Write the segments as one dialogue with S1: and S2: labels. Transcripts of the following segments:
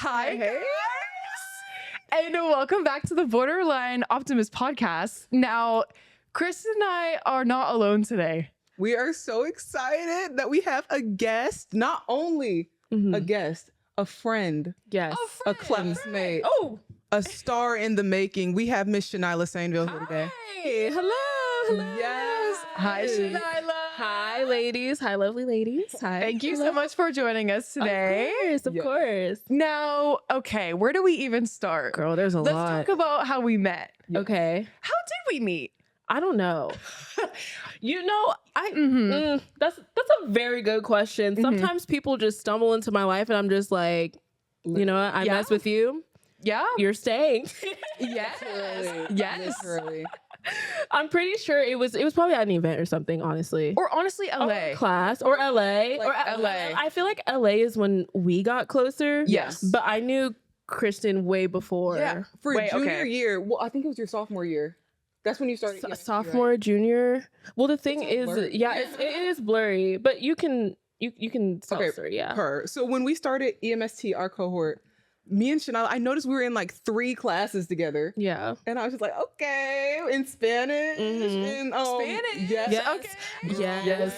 S1: Hi, guys. And welcome back to the Borderline Optimist podcast. Now, Chris and I are not alone today.
S2: We are so excited that we have a guest, not only a guest, a friend,
S3: Yes.
S2: a classmate, a star in the making. We have Miss Shanylah Sainvil here today.
S3: Hey, hello.
S2: Yes.
S1: Hi, Shanylah.
S3: Hi, ladies. Hi, lovely ladies. Hi.
S1: Thank you so much for joining us today.
S3: Of course.
S1: Now, okay, where do we even start?
S3: Girl, there's a
S1: Let's
S3: lot.
S1: talk about how we met.
S3: Okay.
S1: How did we meet?
S3: I don't know. That's a very good question. Sometimes people just stumble into my life and I'm just like, you know what? I
S1: Yeah.
S3: mess with you.
S1: Yeah.
S3: You're staying.
S1: Yes.
S2: Literally.
S1: Yes.
S2: Literally.
S3: I'm pretty sure it was probably at an event or something, honestly.
S1: Or honestly, LA.
S3: Class or LA or
S1: LA.
S3: I feel like LA is when we got closer.
S1: Yes.
S3: But I knew Kristen way before.
S2: Yeah. For
S1: Wait,
S2: junior
S1: okay.
S2: year, well, I think it was your sophomore year. That's when you started. EMT,
S3: Sophomore, junior. Well, the thing
S2: It's all
S3: is,
S2: blurry.
S3: it is blurry, but you can tell
S2: Okay,
S3: story, yeah.
S2: Her. So when we started EMST, our cohort, me and Shanylah, I noticed we were in like 3 classes together.
S3: Yeah.
S2: And I was just like, okay, in Spanish. In,
S1: Spanish?
S2: Yes.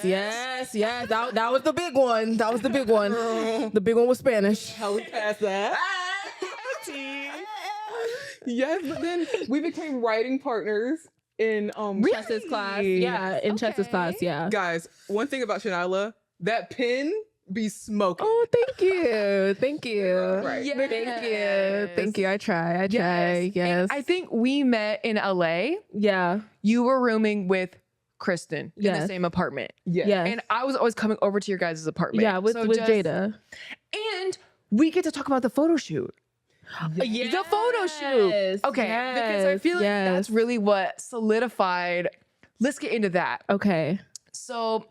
S3: Yes. Yes. That was the big one. That was the big one. The big one was Spanish.
S2: How we passed that. Yes, but then we became writing partners in
S3: Chess's class. Yeah, in Chess's class, yeah.
S2: Guys, one thing about Shanylah, that pen be smoking.
S3: Oh, thank you. Thank you.
S2: Right.
S1: Yes.
S3: Thank you. I try.
S1: Yes.
S3: Yes.
S1: And I think we met in LA.
S3: Yeah.
S1: You were rooming with Kristen in the
S3: Yes.
S1: same apartment.
S2: Yeah.
S3: Yes.
S1: And I was always coming over to your guys' apartment.
S3: Yeah, with
S1: So
S3: Jada.
S1: And we get to talk about the photo shoot.
S3: Yes.
S1: The photo shoot. Okay. Because I feel like that's really what solidified. Let's get into that.
S3: Okay.
S1: So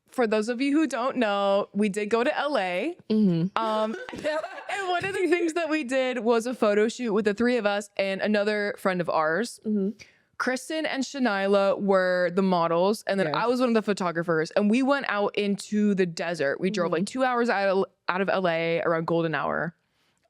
S1: for those of you who don't know, we did go to LA.
S3: Mm-hmm.
S1: And one of the things that we did was a photo shoot with the 3 of us and another friend of ours.
S3: Mm-hmm.
S1: Kristen and Shanylah were the models, and then
S2: Yes.
S1: I was one of the photographers. And we went out into the desert. We drove like 2 hours out of LA around golden hour,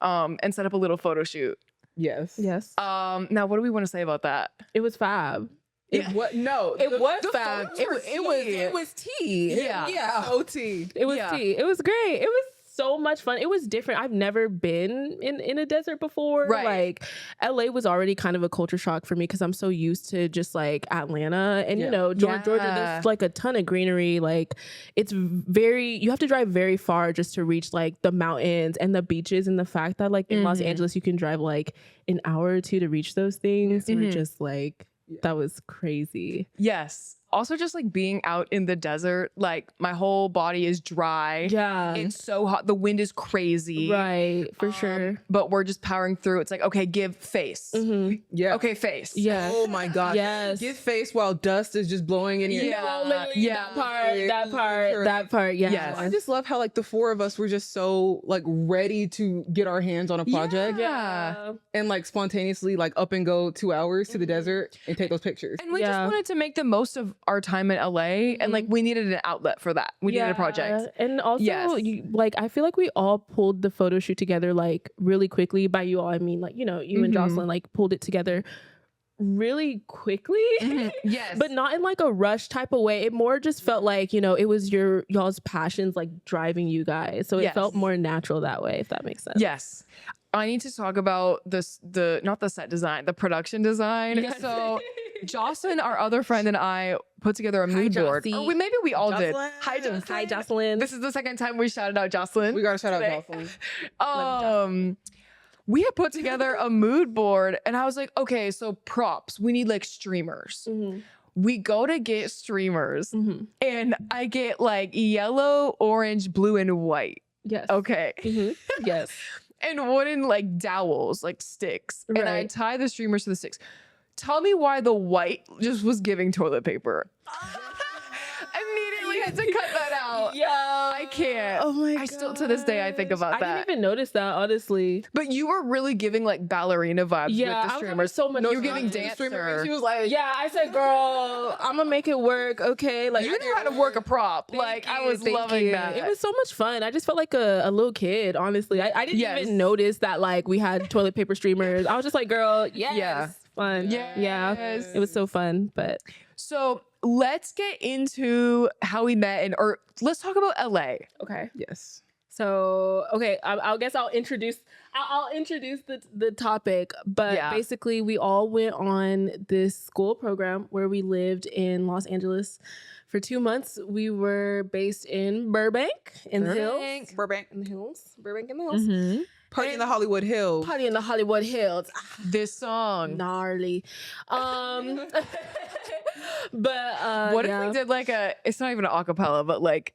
S1: and set up a little photo shoot.
S2: Yes.
S3: Yes.
S1: Now, what do we want to say about that?
S3: It was fab.
S2: It was
S3: It was
S1: the
S3: fab.
S1: photos
S3: It
S1: were
S3: was
S1: tea.
S3: it was tea.
S1: Yeah.
S3: Yeah.
S2: OT.
S3: It was
S1: Yeah.
S3: tea. It was great. It was so much fun. It was different. I've never been in a desert before.
S1: Right.
S3: Like LA was already kind of a culture shock for me because I'm so used to just like Atlanta and
S2: Yeah.
S3: you know Georgia.
S1: Yeah.
S3: There's like a ton of greenery. Like it's you have to drive very far just to reach like the mountains and the beaches, and the fact that like in Los Angeles you can drive like an hour or 2 to reach those things. We're just like that was crazy.
S1: Yes. Also, just like being out in the desert, like my whole body is dry.
S3: Yeah.
S1: It's so hot. The wind is crazy.
S3: Right. For sure.
S1: But we're just powering through. It's like, okay, give face.
S2: Yeah.
S1: Okay, face.
S3: Yeah.
S2: Oh my God.
S3: Yes.
S2: Give face while dust is just blowing in your
S1: Yeah.
S3: That part. Yeah.
S1: Yes.
S2: I just love how like the 4 of us were just so like ready to get our hands on a project
S1: Yeah.
S2: and like spontaneously like up and go 2 hours to the desert and take those pictures.
S1: And we
S3: Yeah.
S1: just wanted to make the most of our time in LA. And like, we needed an outlet for that. We needed a project.
S3: And also,
S1: Yes.
S3: I feel like we all pulled the photo shoot together like really quickly. By you all, I mean like, you know, you and Jocelyn like pulled it together really quickly.
S1: Yes.
S3: But not in like a rush type of way. It more just felt like, you know, it was y'all's passions like driving you guys. So it
S1: Yes.
S3: felt more natural that way, if that makes sense.
S1: Yes. I need to talk about not the set design, the production design.
S3: Yes.
S1: So Jocelyn, our other friend, and I put together a mood board.
S3: Jossie.
S1: Or maybe we all did.
S2: Jocelyn.
S1: Hi, Jocelyn.
S3: Hi, Jocelyn.
S1: This is the second time we shouted out Jocelyn.
S2: We gotta shout out
S1: today.
S2: Jocelyn.
S1: We had put together a mood board, and I was like, okay, so props. We need like streamers. We go to get streamers, and I get like yellow, orange, blue, and white.
S3: Yes.
S1: Okay.
S3: Yes.
S1: And wooden like dowels, like sticks. And I
S3: Right.
S1: tie the streamers to the sticks. Tell me why the white just was giving toilet paper. Immediately had to cut that out. out.
S3: Yeah,
S1: I can't.
S3: Oh my god!
S1: I still to this day I think about
S3: I
S1: that.
S3: didn't even notice that, honestly.
S1: But you were really giving like ballerina vibes
S3: Yeah,
S1: with
S3: I
S1: the
S3: was having
S1: streamers.
S3: so much
S1: No, you're
S3: fun.
S1: giving
S2: The streamer,
S1: dancer.
S2: she was like,
S3: Yeah, I said, girl, I'm gonna make it work. Okay, like
S1: You knew how to work a prop.
S3: Thank
S1: I
S3: you,
S1: was
S3: thank
S1: loving
S3: you.
S1: that.
S3: It was so much fun. I just felt like a little kid, honestly. I didn't
S1: Yes.
S3: even notice that like we had toilet paper streamers. I was just like, girl, yes,
S1: Yeah.
S3: fun.
S1: Yes.
S3: Yeah, it was so fun. But
S1: So let's get into how we met or let's talk about LA.
S3: okay.
S2: yes.
S3: So okay, I guess I'll introduce the topic. But
S1: Yeah.
S3: basically, we all went on this school program where we lived in Los Angeles for 2 months. We were based in Burbank in the hills.
S2: Burbank.
S3: Burbank in the hills.
S2: Party in the Hollywood Hills.
S3: Party in the Hollywood Hills.
S1: This song.
S3: Gnarly. But
S1: What
S3: yeah.
S1: if we did like it's not even an acapella, but like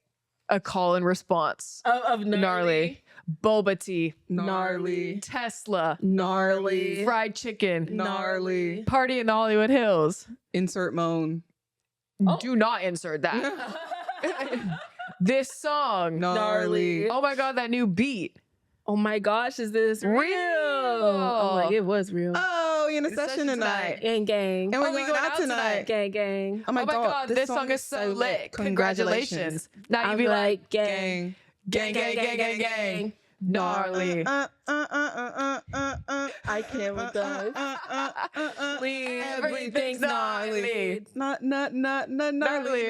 S1: a call and response.
S3: of
S1: Gnarly. Boba tea.
S2: Gnarly.
S1: Tesla.
S2: Gnarly.
S1: Fried chicken.
S2: Gnarly.
S1: Party in the Hollywood Hills.
S2: Insert moan.
S3: Oh.
S1: Do not insert that. This song.
S2: Gnarly.
S1: Oh my God, that new beat.
S3: Oh my gosh, is this real? I'm like, it was real.
S2: Oh, you're in a
S1: It's
S2: session
S1: session
S2: tonight.
S3: Gang, gang.
S2: And we're
S1: Oh, we
S2: going
S1: going
S2: out
S1: out
S2: tonight.
S3: Gang, gang.
S2: Oh my,
S1: Oh my God, this song is so lit. Congratulations. Now you
S3: I'm
S1: be like,
S3: like, gang.
S2: Gang.
S1: gang, gang, gang, gang, gang. Gnarly.
S3: I can't with those.
S1: Everything's gnarly. Gnarly.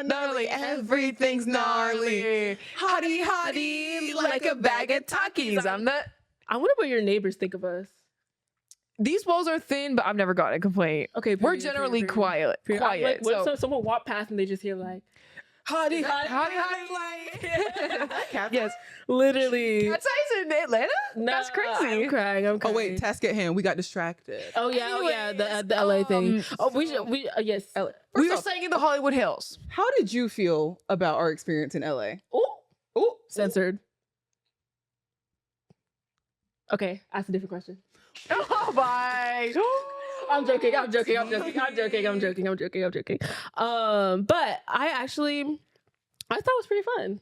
S1: Gnarly. Everything's gnarly. Hottie, hottie, like a bag of Takis.
S3: I wonder what your neighbors think of us.
S1: These walls are thin, but I've never gotten a complaint.
S3: Okay,
S1: We're
S3: period,
S1: generally
S3: period,
S1: quiet.
S3: period. I'm
S1: Quiet.
S3: like, what
S1: So,
S3: if someone walk past and they just hear like, hottie,
S1: yes.
S3: literally.
S1: That's in Atlanta? That's crazy.
S3: I'm crying. I'm
S2: Oh
S3: crying.
S2: wait, task at hand. We got distracted.
S3: Oh yeah, the LA thing. Yes.
S1: We were
S2: off,
S1: staying in the Hollywood Hills.
S2: How did you feel about our experience in LA?
S3: Oh, censored. Okay, ask a different question.
S1: Oh my.
S3: I'm joking. But I thought it was pretty fun.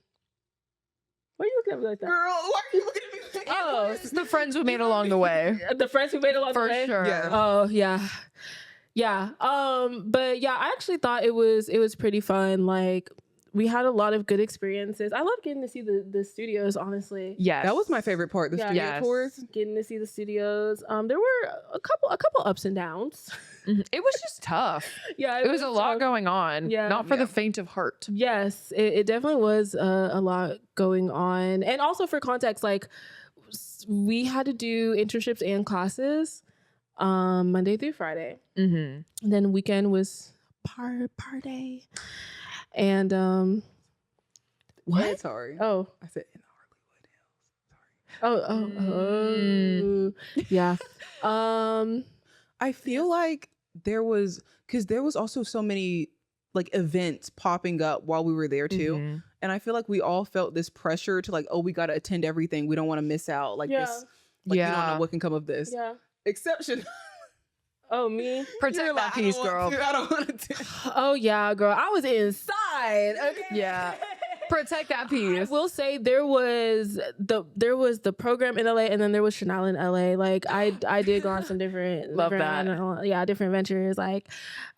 S3: Why are you looking at me like that?
S2: Girl, why are you looking at me?
S3: Oh,
S1: This is the friends we made along the way.
S3: the friends we made along the
S1: For
S3: way.
S1: sure.
S2: Yeah.
S3: Oh yeah. But yeah, I actually thought it was pretty fun. Like we had a lot of good experiences. I love getting to see the studios, honestly.
S1: Yes.
S2: That was my favorite part. The
S3: Yeah.
S2: studio
S1: Yes.
S2: tours.
S3: Getting to see the studios. There were a couple ups and downs.
S1: It was just tough.
S3: Yeah,
S1: It was a lot
S3: tough.
S1: going on.
S3: Yeah.
S1: Not for
S2: Yeah.
S1: the faint of heart.
S3: Yes, it definitely was a lot going on. And also for context, like we had to do internships and classes Monday through Friday.
S1: Mm-hmm.
S3: And then weekend was party. And what?
S2: Yeah, sorry.
S3: Oh.
S2: I said in Hollywood Hills. Sorry.
S3: Yeah.
S2: I feel like there was also so many like events popping up while we were there too.
S1: Mm-hmm.
S2: And I feel like we all felt this pressure to like, oh, we got to attend everything. We don't want to miss out. Like
S3: Yeah.
S2: this. Like, you don't
S1: Yeah.
S2: know what can come of this.
S3: Yeah.
S2: Exception.
S3: Oh, me?
S1: Protect
S2: You're
S1: that
S2: like, I
S1: piece,
S2: don't
S1: girl.
S2: want to, I don't want to.
S3: Oh yeah, girl. I was inside. Okay.
S1: Yeah. Protect that
S3: I
S1: piece.
S3: will say there was the program in LA and then there was Shanylah in LA. Like I did go on some different
S1: Love
S3: different,
S1: that.
S3: different ventures. Like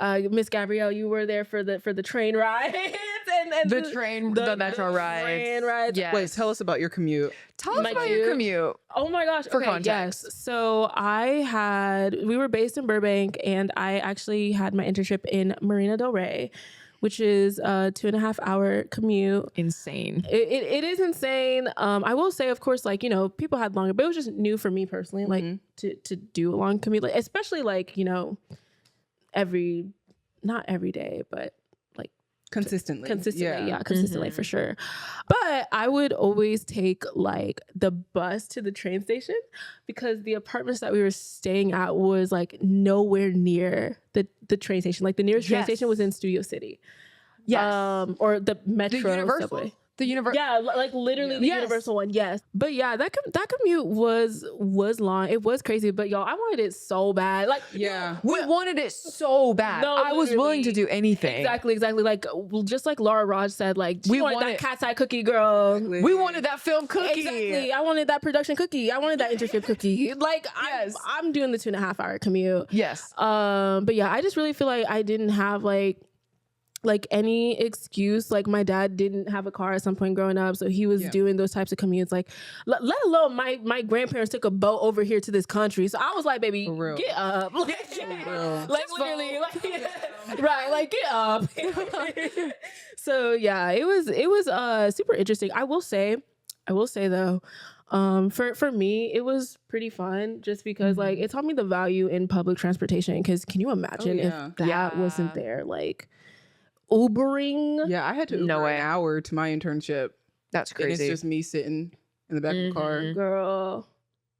S3: Miss Gabrielle, you were there for the train rides and
S1: The metro rides.
S3: Train rides.
S1: Yes.
S2: Wait, tell us about your commute.
S1: Tell us
S3: My
S1: about your commute.
S3: Oh my gosh.
S1: For
S3: Okay,
S1: context.
S3: yes. So we were based in Burbank and I actually had my internship in Marina Del Rey, which is a 2.5 hour commute.
S1: Insane.
S3: It is insane. I will say, of course, like, you know, people had longer, but it was just new for me personally, like to do a long commute, like, especially like, you know, not every day, but like
S2: Consistently.
S3: consistently for sure. But I would always take like the bus to the train station because the apartments that we were staying at was like nowhere near the train station. Like the nearest train
S1: Yes.
S3: station was in Studio City.
S1: Yes.
S3: Or the Metro
S1: Universal?
S3: subway.
S1: The universe.
S3: Yeah, like literally the universal one. Yes, but yeah, that commute was long. It was crazy, but y'all, I wanted it so bad. Like,
S2: Yeah.
S1: We wanted it so bad.
S3: No,
S1: I was willing to
S3: literally.
S1: do anything.
S3: Exactly. Like, just like Laura Raj said, like,
S1: We
S3: we wanted
S1: wanted-
S3: that cat's eye cookie, girl.
S1: We wanted that film cookie.
S3: Exactly. I wanted that production cookie. I wanted that internship cookie. Like,
S1: Yes.
S3: I'm doing the 2.5 hour commute.
S1: Yes.
S3: But yeah, I just really feel like I didn't have like any excuse. Like, my dad didn't have a car at some point growing up, so he was doing those types of commutes. Like, let alone my grandparents took a boat over here to this country, so I was like, baby, get up. Like, like literally, like, right, like, get up. So yeah, it was super interesting. I will say though, for me, it was pretty fun just because like it taught me the value in public transportation. Because can you imagine if that wasn't there? Like, Ubering.
S2: Yeah, I had to Uber an hour to my internship.
S1: That's
S2: And
S1: crazy.
S2: it's just me sitting in the back of the car.
S3: Girl.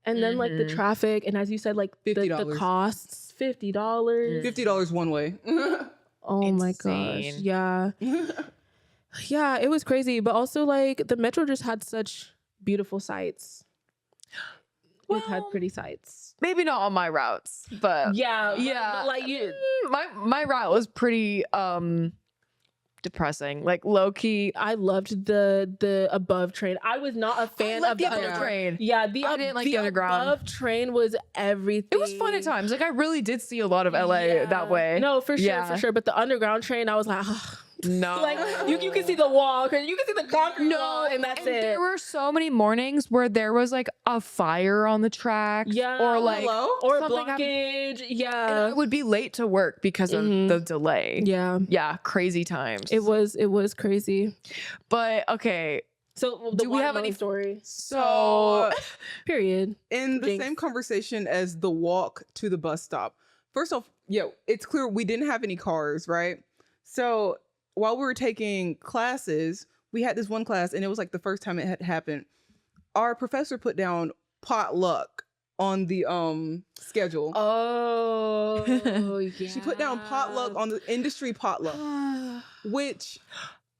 S3: And then like the traffic, and as you said, like the
S2: $50.
S3: costs, $50.
S2: $50 one way.
S3: Oh my gosh.
S1: Insane.
S3: Yeah. Yeah, it was crazy. But also like the metro just had such beautiful sights. It had pretty sights.
S1: Maybe not on my routes, but
S3: Yeah.
S1: yeah.
S3: But, like you
S1: my route was pretty depressing. Like low key.
S3: I loved the above train. I was not a fan of
S1: the
S3: the
S1: above train.
S3: Yeah,
S1: I didn't like the underground.
S3: above train was everything.
S1: It was fun at times. Like I really did see a lot of LA that way.
S3: No, for sure,
S1: Yeah.
S3: for sure. But the underground train, I was like,
S1: No.
S3: like you can see the wall, you can see the concrete wall, and that's it.
S1: There were so many mornings where there was like a fire on the tracks.
S3: Yeah.
S1: Or like
S3: or
S1: something
S3: blockage.
S1: and
S3: Yeah.
S1: I would be late to work because of the delay.
S3: Yeah.
S1: Yeah, crazy times.
S3: It was crazy.
S1: But okay.
S3: So
S1: Do we have any
S3: story?
S1: So
S3: Period.
S2: In the
S3: Jinx.
S2: same conversation as the walk to the bus stop. First off, it's clear we didn't have any cars, right? So while we were taking classes, we had this one class, and it was like the first time it had happened. Our professor put down potluck on the schedule.
S3: Oh, yeah.
S2: She put down potluck on the industry potluck, which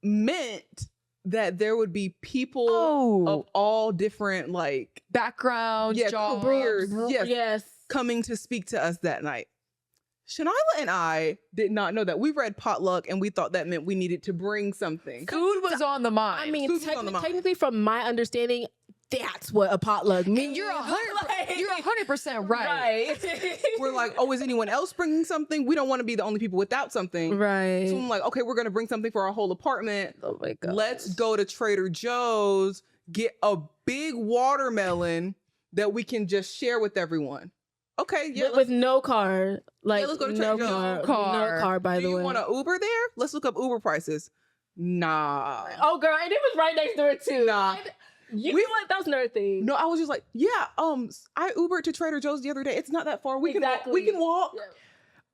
S2: meant that there would be people of all different like
S1: backgrounds, jobs.
S2: careers,
S3: Yes.
S2: coming to speak to us that night. Shanylah and I did not know that. We read potluck and we thought that meant we needed to bring something.
S1: Food was on the mind.
S3: I mean,
S2: Food was on the mind.
S3: technically, from my understanding, that's what a potluck means.
S1: And you're 100% right.
S2: We're like, oh, is anyone else bringing something? We don't want to be the only people without something.
S3: Right.
S2: So I'm like, okay, we're going to bring something for our whole apartment.
S3: Oh my god.
S2: Let's go to Trader Joe's, get a big watermelon that we can just share with everyone. Okay, yeah.
S3: With no car. Like,
S2: let's go to
S3: no
S2: Trader Joe's.
S3: car. No car, by
S2: Do
S3: the
S2: you
S3: way.
S2: want to Uber there? Let's look up Uber prices. Nah.
S3: Oh, girl, and it was right next door, too.
S2: Nah.
S3: You know what? That was another thing.
S2: No, I was just like, I Ubered to Trader Joe's the other day. It's not that far. We can walk.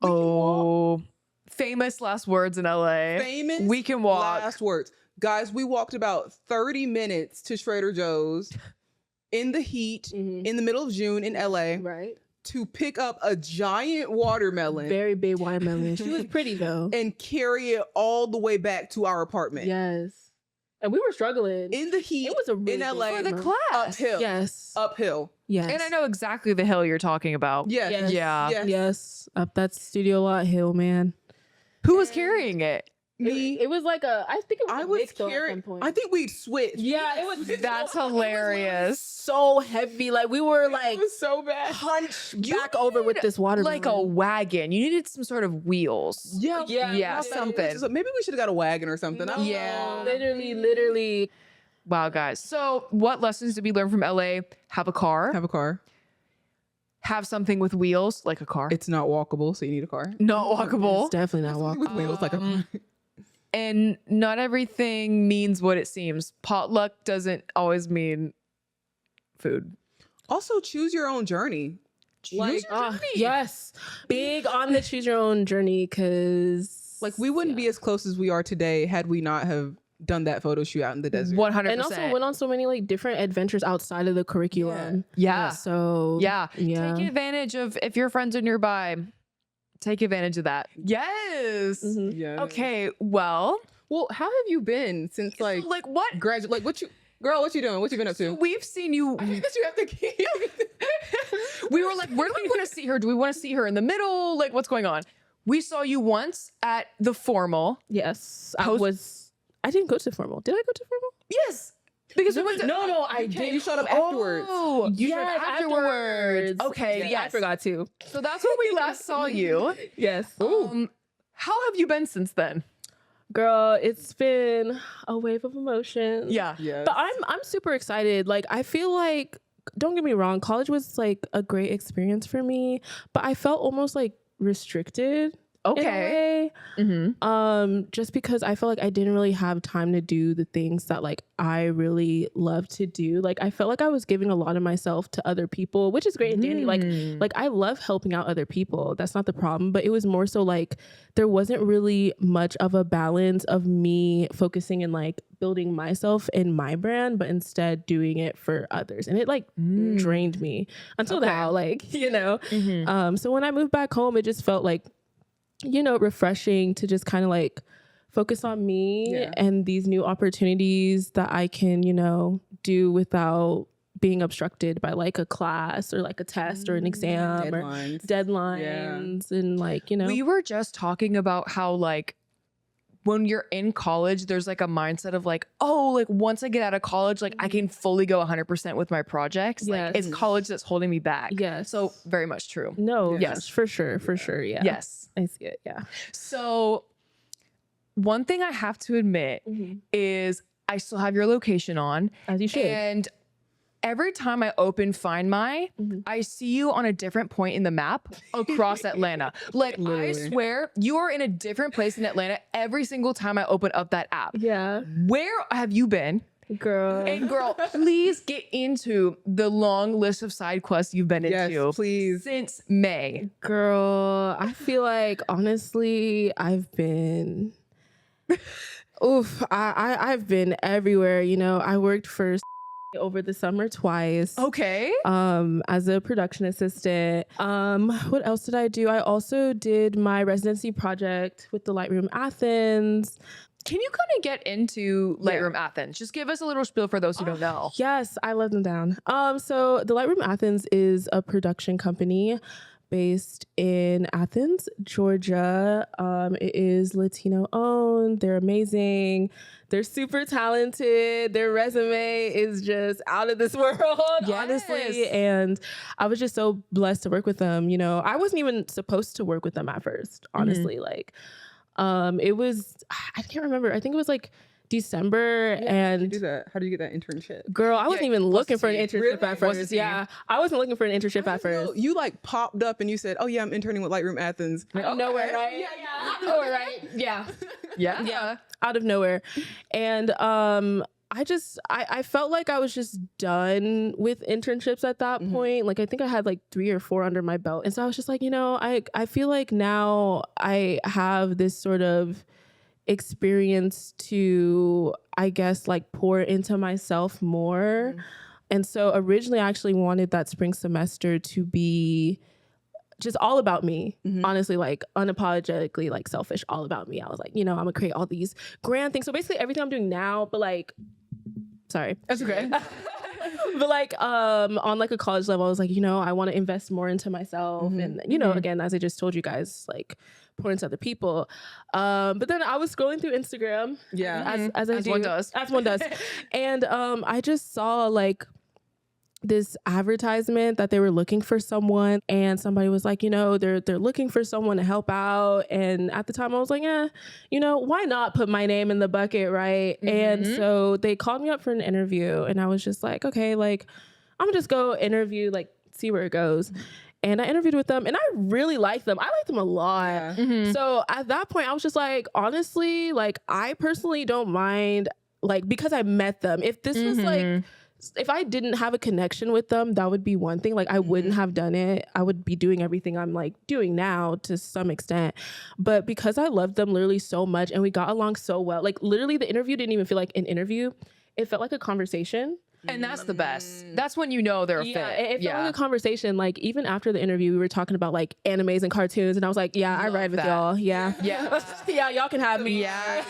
S1: Oh, famous last words in LA.
S2: Famous
S1: We can walk.
S2: last words. Guys, we walked about 30 minutes to Trader Joe's in the heat in the middle of June in LA
S3: Right.
S2: to pick up a giant watermelon
S3: Very big watermelon. She was pretty, though.
S2: and carry it all the way back to our apartment.
S3: Yes. And we were struggling.
S2: In the heat
S3: It was a really
S2: in
S3: big
S2: LA
S1: For the
S3: watermelon.
S1: class.
S2: uphill.
S3: Yes.
S2: Uphill.
S3: Yes.
S1: And I know exactly the hill you're talking about.
S2: Yes.
S3: Yes.
S1: Yeah.
S2: Yes.
S3: Yes. Up that Studio Lot Hill, man.
S1: Who was carrying it?
S2: Me.
S3: It was like I think it was
S2: I
S3: a
S2: was
S3: mix though at some
S2: carrying.
S3: point.
S2: I think we'd switched.
S3: Yeah, it was.
S1: That's hilarious.
S3: So heavy. Like we were like
S2: It was so bad.
S3: hunched
S1: You
S3: back over with this watermelon.
S1: Like a wagon. You needed some sort of wheels.
S2: Yeah.
S1: Yeah, something.
S2: Maybe we should have got a wagon or something. I don't
S1: Yeah.
S2: know.
S3: Literally.
S1: Wow, guys. So, what lessons did we learn from LA? Have a car.
S2: Have a car.
S1: Have something with wheels, like a car.
S2: It's not walkable, so you need a car.
S1: Not
S3: It's
S1: walkable.
S3: definitely not walkable.
S2: With wheels, like a car.
S1: And not everything means what it seems. Potluck doesn't always mean food.
S2: Also, choose your own journey. Like,
S3: Yes. Big on the choose your own journey because
S2: we wouldn't be as close as we are today had we not have done that photo shoot out in the desert.
S1: 100%.
S3: and also went on so many like different adventures outside of the curriculum.
S1: Yeah.
S3: So
S1: Yeah.
S3: yeah.
S1: Take advantage of, if your friends are nearby, take advantage of that. Yes.
S3: Mhm.
S2: Yeah.
S1: Okay. Well,
S2: Well, how have you been since like
S1: So, like what?
S2: graduate? Like what you doing? What you been up to?
S1: We've seen you.
S2: I think that you have to keep.
S1: We were like, where do we want to see her? Do we want to see her in the middle? Like, what's going on? We saw you once at the formal.
S3: Yes, I
S1: Post-
S3: didn't go to formal. Did I go to formal?
S1: Yes. Because we went to.
S2: No, I did. You showed up afterwards.
S1: Oh, you showed
S3: Yes,
S1: up afterwards. Okay,
S3: Yeah,
S1: yes.
S3: I forgot to.
S1: So that's when we last saw you.
S3: Yes.
S1: How have you been since then?
S3: Girl, it's been a wave of emotions.
S1: Yeah.
S2: Yes.
S3: But I'm super excited. Like, I feel like, don't get me wrong, college was like a great experience for me, but I felt almost like restricted.
S1: Okay.
S3: In a way. Just because I felt like I didn't really have time to do the things that like I really love to do. Like, I felt like I was giving a lot of myself to other people, which is great and dandy. Like I love helping out other people. That's not the problem. But it was more so like there wasn't really much of a balance of me focusing and like building myself and my brand, but instead doing it for others. And it like drained me until now, like, you know. So when I moved back home, it just felt like, you know, refreshing to just kind of like focus on me and these new opportunities that I can, you know, do without being obstructed by like a class or like a test or an exam or deadlines and like, you know.
S1: We were just talking about how like when you're in college, there's like a mindset of like, oh, like once I get out of college, like I can fully go 100% with my projects. Like it's college that's holding me back.
S3: Yes.
S1: So very much true.
S3: No,
S1: Yes.
S3: for sure. Yeah.
S1: Yes.
S3: I see it. Yeah.
S1: So one thing I have to admit is I still have your location on.
S3: As you should.
S1: And every time I open Find My, I see you on a different point in the map across Atlanta. Like I swear you are in a different place in Atlanta every single time I open up that app.
S3: Yeah.
S1: Where have you been?
S3: Girl.
S1: And girl, please get into the long list of side quests you've been into.
S2: Yes, please.
S1: Since May.
S3: Girl, I feel like honestly, I've been I've been everywhere. You know, I worked for over the summer twice.
S1: Okay.
S3: As a production assistant. What else did I do? I also did my residency project with the Lightroom Athens.
S1: Can you kind of get into Lightroom Athens? Just give us a little spiel for those who don't know.
S3: Yes, I love them down. So the Lightroom Athens is a production company based in Athens, Georgia. It is Latino owned. They're amazing. They're super talented. Their resume is just out of this world, honestly. And I was just so blessed to work with them. You know, I wasn't even supposed to work with them at first, honestly. Like, it was, I can't remember. I think it was like December. And
S2: How did you do that? How did you get that internship?
S3: girl, I wasn't even looking for an internship at
S1: What's
S3: first.
S1: the
S3: Yeah, I wasn't looking for an internship at first.
S2: You like popped up and you said, "Oh yeah, I'm interning with Lightroom Athens."
S3: Out of nowhere, right? Nowhere, right? Yeah.
S1: Yeah.
S3: Out of nowhere. And I felt like I was just done with internships at that point. Like I think I had like 3 or 4 under my belt. And so I was just like, you know, I feel like now I have this sort of experience to, I guess, like pour into myself more. And so originally I actually wanted that spring semester to be just all about me, honestly, like unapologetically, like selfish, all about me. I was like, you know, I'm gonna create all these grand things. So basically everything I'm doing now, but like, sorry.
S1: That's okay.
S3: But like on like a college level, I was like, you know, I want to invest more into myself. And, you know, again, as I just told you guys, like pour into other people. But then I was scrolling through Instagram.
S2: Yeah.
S3: As I do.
S1: one does.
S3: As one does. And I just saw like this advertisement that they were looking for someone, and somebody was like, you know, they're looking for someone to help out. And at the time I was like, you know, why not put my name in the bucket, right? And so they called me up for an interview, and I was just like, okay, like I'm gonna just go interview, like see where it goes. And I interviewed with them, and I really liked them. I liked them a lot. So at that point I was just like, honestly, like I personally don't mind, like, because I met them. If this was like, if I didn't have a connection with them, that would be one thing. Like I wouldn't have done it. I would be doing everything I'm like doing now to some extent. But because I loved them literally so much and we got along so well, like literally the interview didn't even feel like an interview. It felt like a conversation.
S1: And that's the best. That's when you know they're a
S3: Yeah,
S1: fit.
S3: it felt like a conversation. Like even after the interview, we were talking about like animes and cartoons, and I was like, "Yeah, I ride with
S1: that.
S3: y'all. Yeah,
S1: Yeah.
S3: yeah, y'all can have me.
S1: Yeah.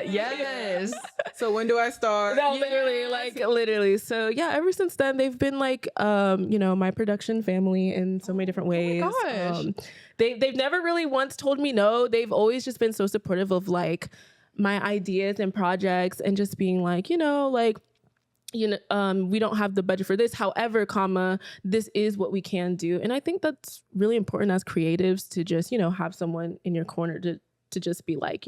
S1: Yes.
S2: So when do I start?
S3: No, literally, like literally. So yeah, ever since then, they've been like, my production family in so many different ways.
S1: gosh.
S3: They've never really once told me no. They've always just been so supportive of like my ideas and projects, and just being like, we don't have the budget for this. However, this is what we can do. And I think that's really important as creatives to just, have someone in your corner to just be like,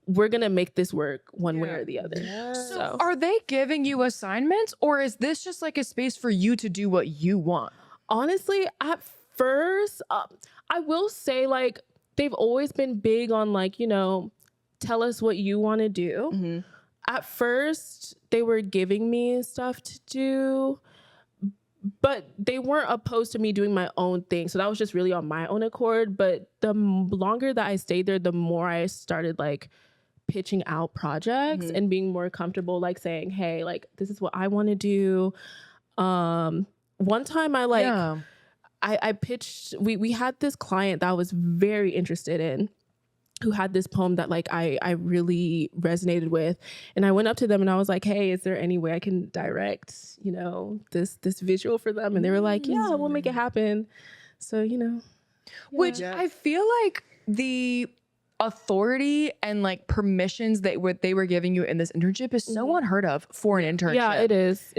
S3: we're going to make this work one way or the other.
S2: Yeah.
S1: So are they giving you assignments, or is this just like a space for you to do what you want?
S3: Honestly, at first, I will say like they've always been big on like, tell us what you want to do.
S2: Mm-hmm.
S3: At first, they were giving me stuff to do, but they weren't opposed to me doing my own thing. So that was just really on my own accord. But the longer that I stayed there, the more I started like pitching out projects and being more comfortable, like saying, hey, like, this is what I want to do. One time I pitched, we had this client that I was very interested in, who had this poem that like I really resonated with. And I went up to them and I was like, hey, is there any way I can direct, this visual for them? And they were like, yeah, we'll make it happen. So,
S1: Which I feel like the authority and like permissions that they were giving you in this internship is so unheard of for an internship.
S3: Yeah, it is.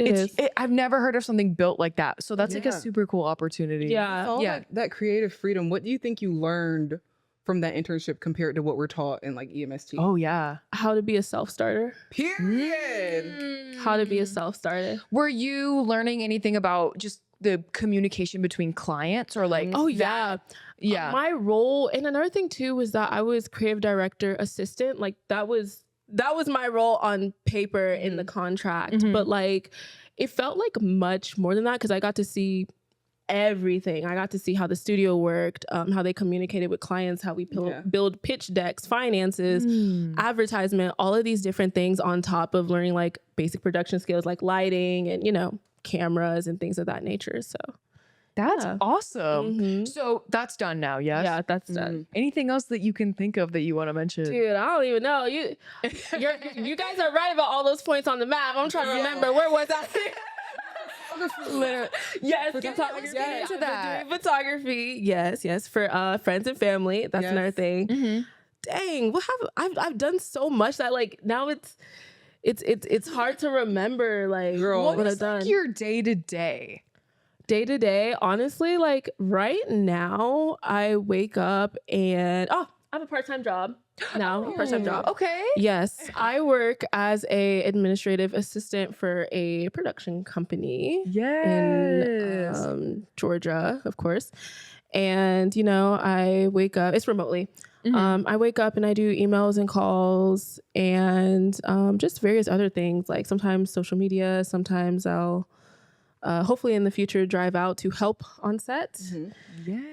S1: I've never heard of something built like that. So that's like a super cool opportunity.
S3: Yeah.
S2: All that creative freedom. What do you think you learned from that internship compared to what we're taught in like EMST?
S1: Oh yeah.
S3: How to be a self-starter.
S2: Period.
S3: How to be a self-starter.
S1: Were you learning anything about just the communication between clients, or like?
S3: Oh yeah.
S1: Yeah.
S3: My role, and another thing too, was that I was creative director assistant. Like that was my role on paper in the contract. But like it felt like much more than that, because I got to see everything. I got to see how the studio worked, how they communicated with clients, how we build pitch decks, finances, advertisement, all of these different things, on top of learning like basic production skills like lighting and, cameras and things of that nature. So
S1: that's awesome. So that's done now, yes?
S3: Yeah, that's done.
S1: Anything else that you can think of that you want to mention?
S3: Dude, I don't even know. You guys are right about all those points on the map. I'm trying to remember, where was I?
S1: Literally. Yes,
S3: photography.
S1: Get into that.
S3: Photography. Yes. For friends and family. That's another thing. Dang, what have I've done so much that like now it's hard to remember like what I've done.
S1: Like your day to day?
S3: Day to day, honestly, like right now, I wake up and I have a part-time job now. Part-time job.
S1: Okay.
S3: Yes, I work as a administrative assistant for a production company.
S1: Yes.
S3: In Georgia, of course. And I wake up. It's remotely. I wake up and I do emails and calls and just various other things, like sometimes social media. Sometimes I'll hopefully in the future drive out to help on set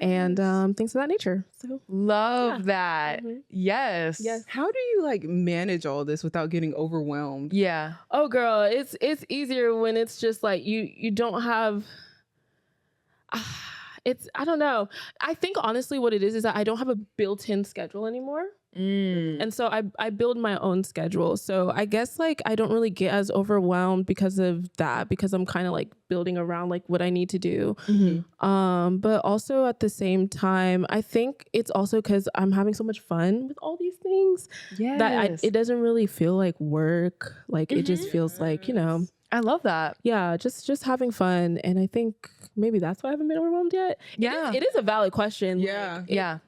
S3: and things of that nature. So
S1: love that. Yes.
S2: How do you like manage all this without getting overwhelmed?
S1: Yeah.
S3: Oh girl, it's easier when it's just like you don't have I don't know. I think honestly what it is that I don't have a built-in schedule anymore. And so I build my own schedule. So I guess like I don't really get as overwhelmed because of that, because I'm kind of like building around like what I need to do. But also at the same time, I think it's also because I'm having so much fun with all these things that it doesn't really feel like work. Like it just feels like,
S1: I love that.
S3: Yeah, just having fun. And I think maybe that's why I haven't been overwhelmed yet. It is a valid question.
S2: Yeah.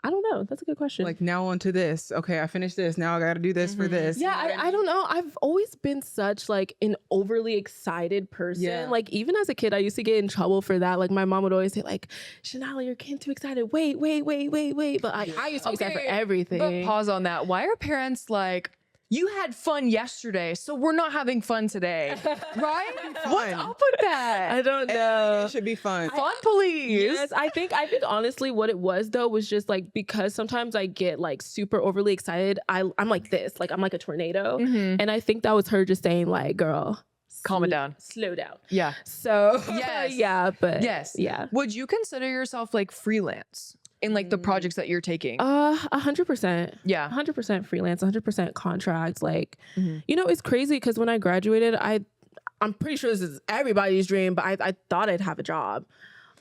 S3: I don't know. That's a good question.
S2: Like now on to this. Okay, I finished this. Now I got to do this for this.
S3: Yeah, I don't know. I've always been such like an overly excited person.
S2: Yeah.
S3: Like even as a kid, I used to get in trouble for that. Like my mom would always say like, Shanylah, you're getting too excited. Wait. But I used to be excited for everything.
S1: But pause on that. Why are parents like, you had fun yesterday, so we're not having fun today, right? What's
S2: Fun.
S1: up with that?
S3: I don't know.
S2: It should be fun.
S1: Fun, please.
S3: Yes, I think honestly what it was though was just like because sometimes I get like super overly excited. I'm like this, like I'm like a tornado.
S1: Mhm.
S3: And I think that was her just saying like, girl,
S1: Calm it down.
S3: Slow down.
S1: Yeah.
S3: So
S1: Yes.
S3: yeah, but
S1: Yes.
S3: yeah.
S1: Would you consider yourself like freelance in like the projects that you're taking?
S3: 100%.
S1: Yeah.
S3: 100% freelance, 100% contracts. Like,
S1: Mhm.
S3: you know, it's crazy because when I graduated, I'm pretty sure this is everybody's dream, but I thought I'd have a job.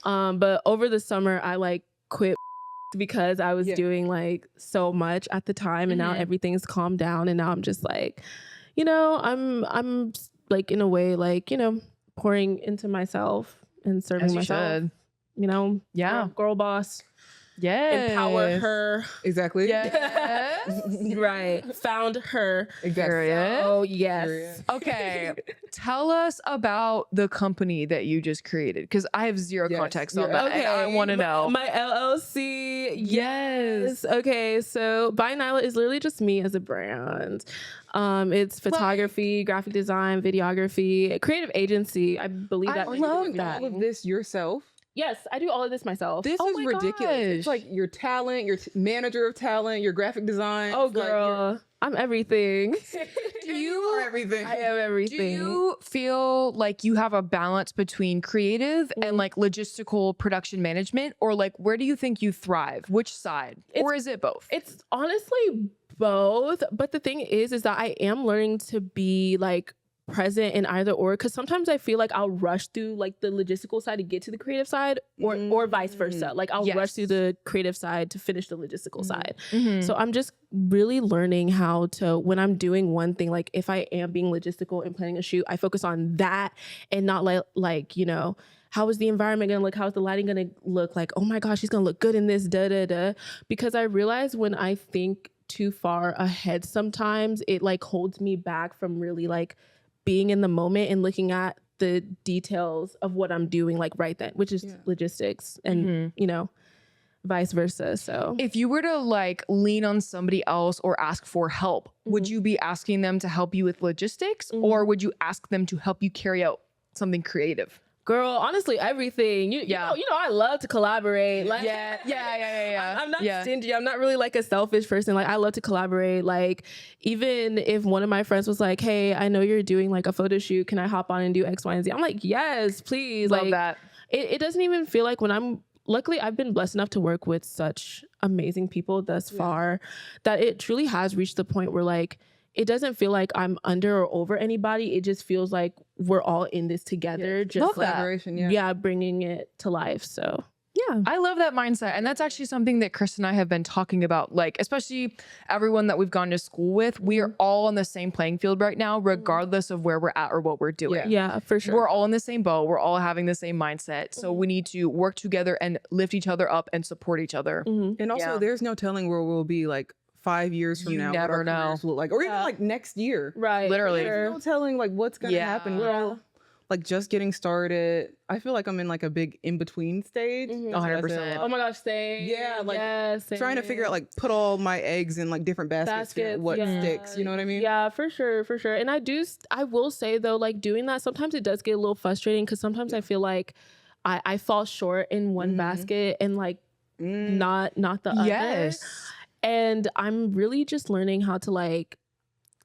S3: But over the summer, I like quit because I was doing like so much at the time, and now everything's calmed down, and now I'm just like, you know, I'm like in a way like, you know, pouring into myself and serving
S1: As you
S3: myself.
S1: should.
S3: You know,
S1: Yeah.
S3: girl boss,
S1: Yes.
S3: empower her.
S2: Exactly.
S1: Yes.
S3: Right. Found her.
S2: Exactly.
S1: Period.
S3: Oh, yes.
S2: Period.
S1: Okay. Tell us about the company that you just created, because I have zero
S2: Yes.
S1: context on
S2: Yeah.
S1: that. And I want to know.
S3: My LLC.
S1: Yes.
S3: Okay. So By Nyla is literally just me as a brand. It's photography, graphic design, videography, creative agency. I believe that.
S1: I
S2: Are you
S1: love
S2: doing
S1: that.
S2: all of this yourself?
S3: Yes, I do all of this myself.
S2: This
S1: Oh
S2: is
S1: my
S2: ridiculous.
S1: gosh.
S2: It's like your talent, your manager of talent, your graphic design.
S3: Oh,
S2: It's like
S3: girl. I'm everything.
S2: you are everything.
S3: I am
S1: Do
S3: everything.
S1: you feel like you have a balance between creative and like logistical production management, or like where do you think you thrive? Which side? Or is it both?
S3: It's honestly both, but the thing is that I am learning to be like present in either or, because sometimes I feel like I'll rush through like the logistical side to get to the creative side, or vice versa. Like I'll rush through the creative side to finish the logistical side. So I'm just really learning how to, when I'm doing one thing, like if I am being logistical and planning a shoot, I focus on that and not like you know, how is the environment gonna look? How is the lighting gonna look? Like, oh my gosh, she's gonna look good in this, da da da. Because I realize when I think too far ahead, sometimes it like holds me back from really like being in the moment and looking at the details of what I'm doing like right then, which is logistics, and you know, vice versa. So
S1: If you were to like lean on somebody else or ask for help, would you be asking them to help you with logistics, or would you ask them to help you carry out something creative?
S3: girl, honestly, everything. You know, I love to collaborate. Like,
S1: Yeah.
S3: I'm not stingy. I'm not really like a selfish person. Like I love to collaborate. Like even if one of my friends was like, "Hey, I know you're doing like a photo shoot. Can I hop on and do X, Y, and Z?" I'm like, "Yes, please."
S1: Love
S3: like,
S1: that.
S3: It doesn't even feel like when I'm. Luckily, I've been blessed enough to work with such amazing people thus far that it truly has reached the point where like it doesn't feel like I'm under or over anybody. It just feels like we're all in this together. Just
S1: Love that.
S2: Collaboration, bringing it to life. So yeah.
S1: I love that mindset. And that's actually something that Chris and I have been talking about. Like, especially everyone that we've gone to school with, we are all on the same playing field right now, regardless of where we're at or what we're doing.
S3: Yeah, for sure.
S1: We're all in the same boat. We're all having the same mindset. So we need to work together and lift each other up and support each other.
S2: And also, there's no telling where we'll be like 5 years from
S1: You
S2: now.
S1: never
S2: what our
S1: know.
S2: careers will look like, or even like next year.
S3: Right.
S1: Literally.
S2: There's no telling like what's gonna happen. We're all like just getting started. I feel like I'm in like a big in between stage.
S1: 100%.
S3: Oh my gosh, same.
S2: Yeah, like
S3: same.
S2: trying to figure out like put all my eggs in like different baskets. What sticks? You know what I mean?
S3: Yeah, for sure. And I will say though, like doing that, sometimes it does get a little frustrating because sometimes I feel like I fall short in one basket and like not the other.
S1: Yes.
S3: And I'm really just learning how to like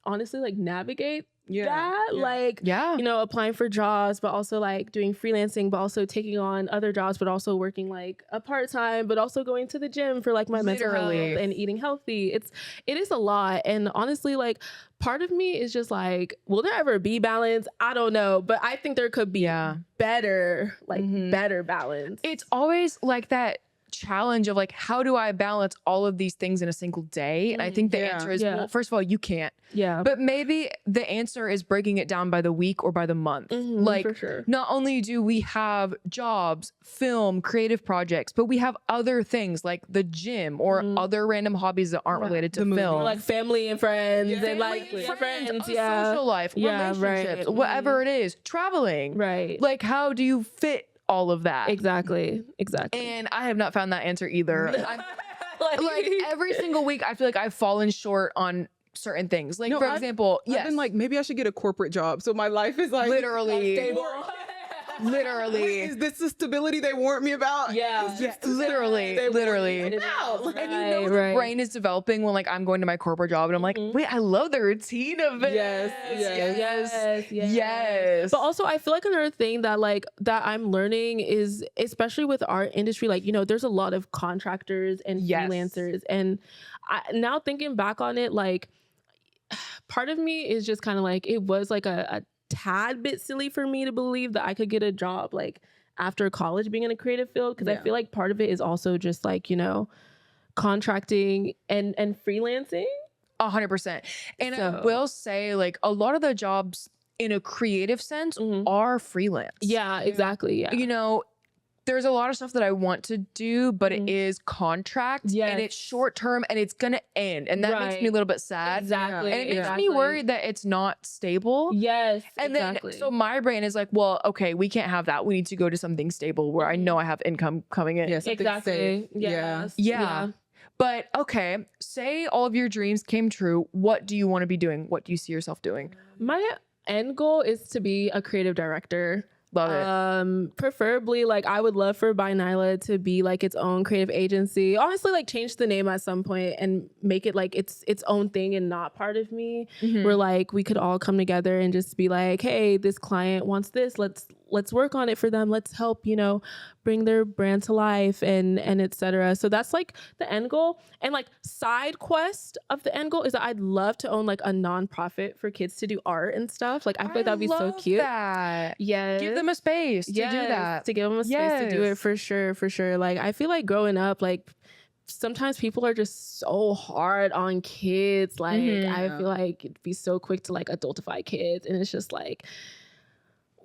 S3: honestly like navigate that. Like, you know, applying for jobs, but also like doing freelancing, but also taking on other jobs, but also working like a part-time, but also going to the gym for like my mental health and eating healthy. It is a lot. And honestly, like part of me is just like, will there ever be balance? I don't know. But I think there could be better, like better balance.
S1: It's always like that challenge of like, how do I balance all of these things in a single day? And I think the answer is, well, first of all, you can't.
S3: Yeah.
S1: But maybe the answer is breaking it down by the week or by the month. Like,
S3: for sure.
S1: Not only do we have jobs, film, creative projects, but we have other things like the gym or other random hobbies that aren't related to film.
S3: Or like family and friends and like
S1: friends,
S3: friends.
S1: social life, relationships,
S3: right.
S1: whatever it is, traveling.
S3: Right.
S1: Like, how do you fit all of that?
S3: Exactly.
S1: And I have not found that answer either. Like every single week, I feel like I've fallen short on certain things. Like,
S2: No,
S1: for
S2: I've-
S1: example,
S2: I've
S1: yes,
S2: been like, maybe I should get a corporate job so my life is like
S1: literally,
S2: stable.
S1: literally.
S2: Is this the stability they warned me about?
S3: Yeah.
S2: Is this the
S1: Literally,
S2: stability they warned me
S1: literally.
S2: about?
S1: And you know the brain is developing when like I'm going to my corporate job and I'm like, wait, I love the routine of it. Yes.
S3: But also, I feel like another thing that I'm learning is, especially with our industry, like, you know, there's a lot of contractors and freelancers, and now thinking back on it, like, part of me is just kind of like, it was like a tad bit silly for me to believe that I could get a job like after college being in a creative field, because I feel like part of it is also just like, you know, contracting and freelancing.
S1: 100%. And I will say, like, a lot of the jobs in a creative sense are freelance.
S3: Yeah, exactly. Yeah.
S1: You know, there's a lot of stuff that I want to do, but it is contract and it's short term and it's gonna end. And that makes me a little bit sad.
S3: Exactly.
S1: And it makes me worried that it's not stable.
S3: Yes.
S1: And then so my brain is like, well, okay, we can't have that. We need to go to something stable where I know I have income coming in.
S2: Yes,
S3: exactly.
S2: Yes.
S1: Yeah. But okay, say all of your dreams came true. What do you want to be doing? What do you see yourself doing?
S3: My end goal is to be a creative director.
S1: Love it.
S3: Preferably, like, I would love for Nyla to be like its own creative agency. Honestly, like, change the name at some point and make it like its own thing and not part of me. Where like we could all come together and just be like, hey, this client wants this. Let's work on it for them. Let's help, you know, bring their brand to life and etc. So that's like the end goal. And like side quest of the end goal is that I'd love to own like a nonprofit for kids to do art and stuff. Like I feel like that'd be so cute.
S1: That.
S3: Yeah.
S1: Give them a space to do that.
S3: To give them a space to do it for sure. Like I feel like growing up, like sometimes people are just so hard on kids. Like I feel like it'd be so quick to like adultify kids, and it's just like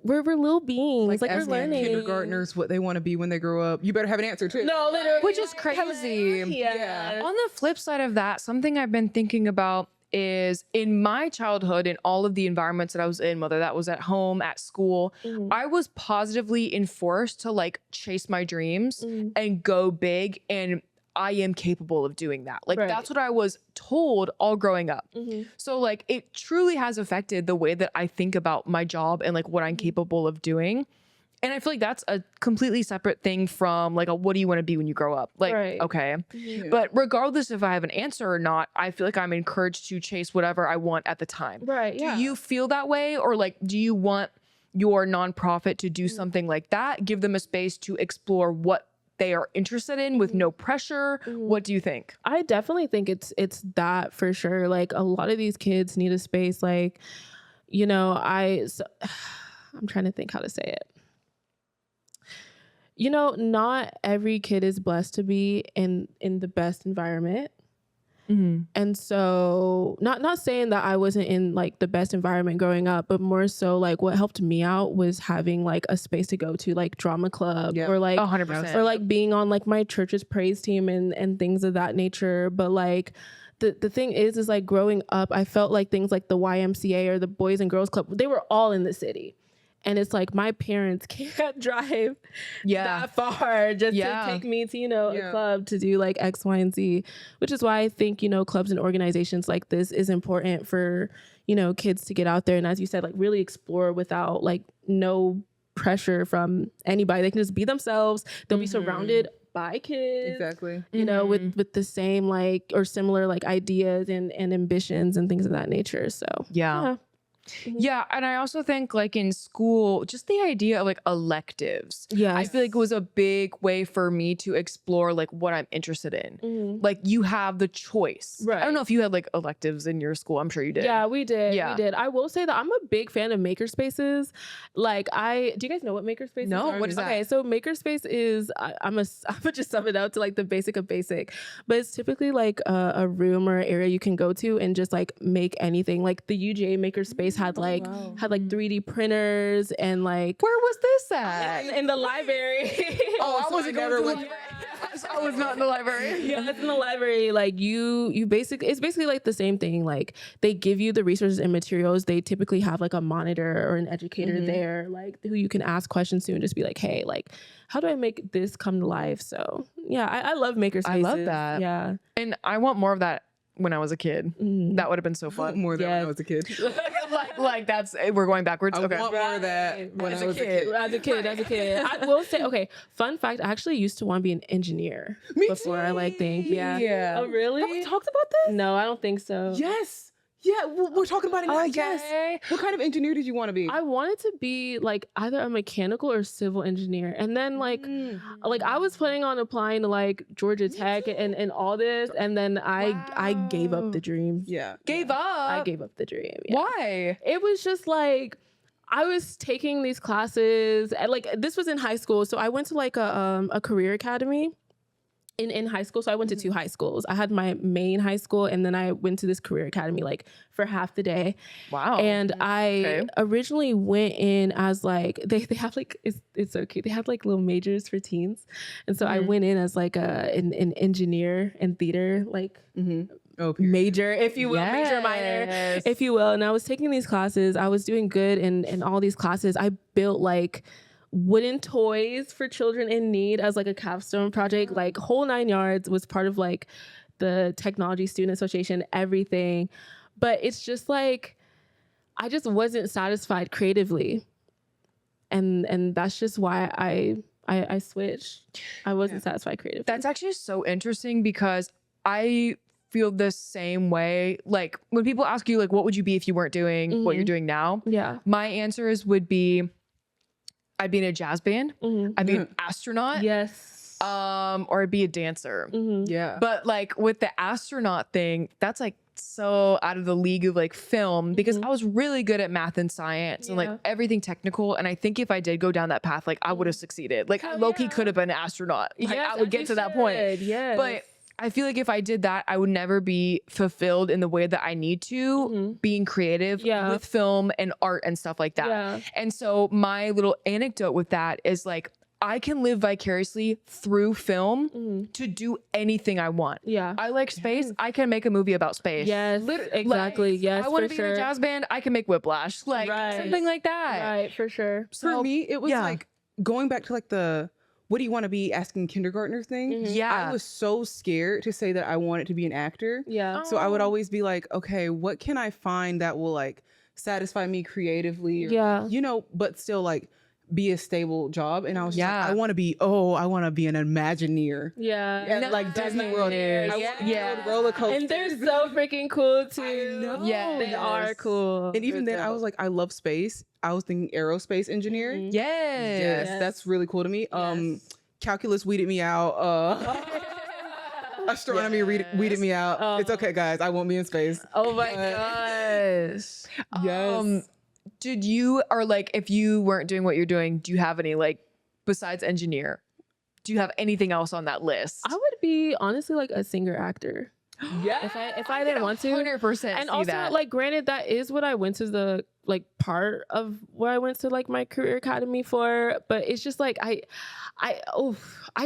S3: we're little beings. Like we're learning.
S2: Kindergartners what they want to be when they grow up. You better have an answer too.
S3: No, literally,
S1: which is crazy.
S3: Yeah.
S1: On the flip side of that, something I've been thinking about is in my childhood, in all of the environments that I was in, whether that was at home, at school, I was positively enforced to like chase my dreams and go big, and I am capable of doing that. Like that's what I was told all growing up. So like it truly has affected the way that I think about my job and like what I'm capable of doing. And I feel like that's a completely separate thing from like what do you want to be when you grow up? Like, okay. But regardless if I have an answer or not, I feel like I'm encouraged to chase whatever I want at the time. Do you feel that way? Or like, do you want your nonprofit to do something like that? Give them a space to explore what they are interested in with no pressure. What do you think?
S3: I definitely think it's that for sure. Like a lot of these kids need a space. Like, you know, I'm trying to think how to say it. You know, not every kid is blessed to be in the best environment. And so not saying that I wasn't in like the best environment growing up, but more so like what helped me out was having like a space to go to, like drama club or like
S1: 100%.
S3: or like being on like my church's praise team and things of that nature. But like the thing is like growing up, I felt like things like the YMCA or the Boys and Girls Club, they were all in the city. And it's like my parents can't drive that far just to take me to, you know, a club to do like X, Y, and Z, which is why I think, you know, clubs and organizations like this is important for, you know, kids to get out there. And as you said, like really explore without like no pressure from anybody. They can just be themselves. They'll be surrounded by kids.
S2: Exactly.
S3: You know, with the same like or similar like ideas and ambitions and things of that nature. So
S1: Yeah, and I also think like in school, just the idea of like electives. I feel like it was a big way for me to explore like what I'm interested in. Like you have the choice. I don't know if you had like electives in your school. I'm sure you did.
S3: Yeah, we did. We did. I will say that I'm a big fan of makerspaces. Like do you guys know what makerspaces are?
S1: What is that?
S3: Okay, so makerspace is I'm gonna just sum it out to like the basic of basic, but it's typically like a room or an area you can go to and just like make anything. Like the UGA makerspace had like 3D printers and like
S1: where was this at?
S3: In the library.
S1: I wasn't going to the library. I was not in the library.
S3: Yeah, it's in the library. Like you basically, it's basically like the same thing. Like they give you the resources and materials. They typically have like a monitor or an educator there, like who you can ask questions to and just be like, hey, like, how do I make this come to life? So yeah, I love makerspaces.
S1: I love that.
S3: Yeah.
S1: And I want more of that when I was a kid. That would have been so fun.
S2: More than when I was a kid.
S1: like that's we're going backwards.
S2: I
S1: Okay.
S2: want more of that when I was a kid.
S3: As a kid. I will say, okay, fun fact, I actually used to want to be an engineer before I like think. Yeah. Oh, really?
S2: Have we talked about this?
S3: No, I don't think so.
S2: Yes. Yeah, we're talking about it now.
S1: Okay.
S2: Yes. What kind of engineer did you want to be?
S3: I wanted to be like either a mechanical or civil engineer. And then like I was planning on applying to like Georgia Tech and all this. And then I gave up the dream.
S2: Yeah.
S1: Gave up.
S3: I gave up the dream. Yeah.
S1: Why?
S3: It was just like I was taking these classes and like this was in high school. So I went to like a career academy. In high school. So I went to 2 high schools. I had my main high school and then I went to this career academy like for half the day.
S1: Wow.
S3: And I originally went in as like, they have like, it's so cute. They have like little majors for teens. And so I went in as like an engineer and theater, like major, if you will, major minor, if you will. And I was taking these classes. I was doing good in all these classes. I built like wooden toys for children in need as like a capstone project, like whole 9 yards, was part of like the Technology Student Association, everything. But it's just like, I just wasn't satisfied creatively. And that's just why I switched. I wasn't satisfied creatively.
S1: That's actually so interesting because I feel the same way. Like when people ask you like, what would you be if you weren't doing what you're doing now?
S3: Yeah.
S1: My answers would be, I'd be in a jazz band. I'd be an astronaut.
S3: Yes.
S1: Or I'd be a dancer.
S2: Yeah.
S1: But like with the astronaut thing, that's like so out of the league of like film because I was really good at math and science and like everything technical. And I think if I did go down that path, like I would have succeeded. Like low-key could have been an astronaut. Like I would get to that point.
S3: Yes.
S1: But I feel like if I did that, I would never be fulfilled in the way that I need to, being creative with film and art and stuff like that.
S3: Yeah.
S1: And so my little anecdote with that is like, I can live vicariously through film to do anything I want.
S3: Yeah.
S1: I like space. I can make a movie about space.
S3: Yes, exactly.
S1: Like,
S3: yes,
S1: I want to
S3: for
S1: be
S3: sure.
S1: in a jazz band. I can make Whiplash. Like something like that.
S3: Right, for sure.
S2: For me, it was like going back to like the what do you want to be asking kindergartners thing?
S1: Yeah.
S2: I was so scared to say that I wanted to be an actor.
S3: Yeah.
S2: So I would always be like, okay, what can I find that will like satisfy me creatively? Or, you know, but still like be a stable job. And I was just like, I want to be an Imagineer.
S3: Yeah.
S2: And like Disney World. Roller coasters.
S3: And they're so freaking cool too.
S2: I know.
S3: Yeah, they are cool.
S2: And even then I was like, I love space. I was thinking aerospace engineer. Yes, that's really cool to me. Calculus weeded me out. Astronomy weeded me out. It's okay, guys. I won't be in space.
S3: Oh my gosh.
S2: Yes.
S1: Did you, or like, if you weren't doing what you're doing, do you have any like, besides engineer, do you have anything else on that list?
S3: I would be honestly like a singer actor.
S1: Yeah.
S3: If I didn't want to.
S1: 100%
S3: And also
S1: that.
S3: like granted that is what I went to the like part of where I went to like my career academy for, but it's just like I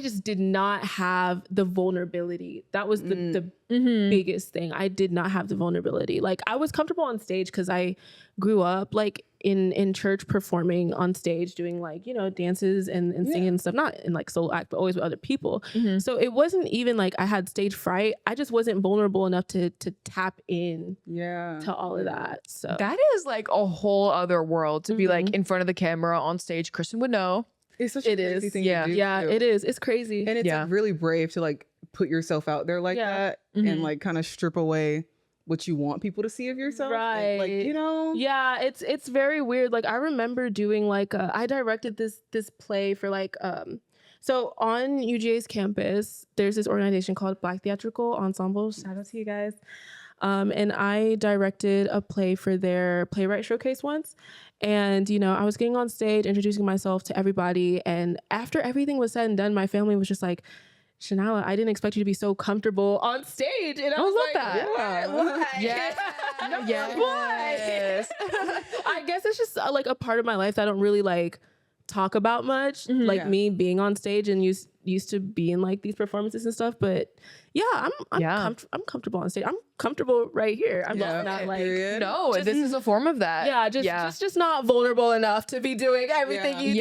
S3: just did not have the vulnerability. That was the biggest thing. I did not have the vulnerability. Like I was comfortable on stage because I grew up like in church performing on stage, doing like, you know, dances and singing and stuff, not in like solo act, but always with other people. So it wasn't even like I had stage fright. I just wasn't vulnerable enough to tap in to all of that. So
S1: that is like a whole other world to be like in front of the camera on stage. Kristen would know.
S2: It's such a crazy thing to do.
S3: Yeah, it is. It's crazy.
S2: And it's like really brave to like put yourself out there like that and like kind of strip away what you want people to see of yourself.
S3: Right.
S2: And, like, you know?
S3: Yeah, it's very weird. Like I remember doing like I directed this play for like so on UGA's campus, there's this organization called Black Theatrical Ensemble. Shout out to you guys. And I directed a play for their playwright showcase once. And, you know, I was getting on stage, introducing myself to everybody. And after everything was said and done, my family was just like, Shanylah, I didn't expect you to be so comfortable on stage. And I was like,
S1: that.
S3: Yes.
S1: Yes.
S3: I guess it's just like a part of my life that I don't really like talk about much. Like me being on stage and used to be in like these performances and stuff. But yeah, I'm comfortable on stage. I'm comfortable right here. I'm just not like
S1: no. This is a form of that.
S3: Yeah, just not vulnerable enough to be doing everything you do.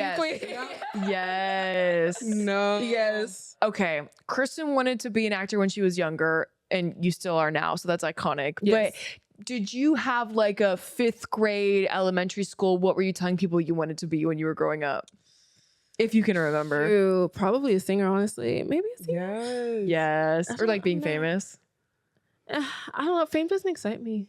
S1: Yes.
S2: No.
S3: Yes.
S1: Okay. Kristen wanted to be an actor when she was younger. and you still are now. So that's iconic.
S3: Yes.
S1: But did you have like a 5th grade elementary school? What were you telling people you wanted to be when you were growing up? If you can remember.
S3: Ooh, probably a singer, honestly. Maybe a singer.
S1: Yes. Or like being famous.
S3: I don't know. Fame doesn't excite me.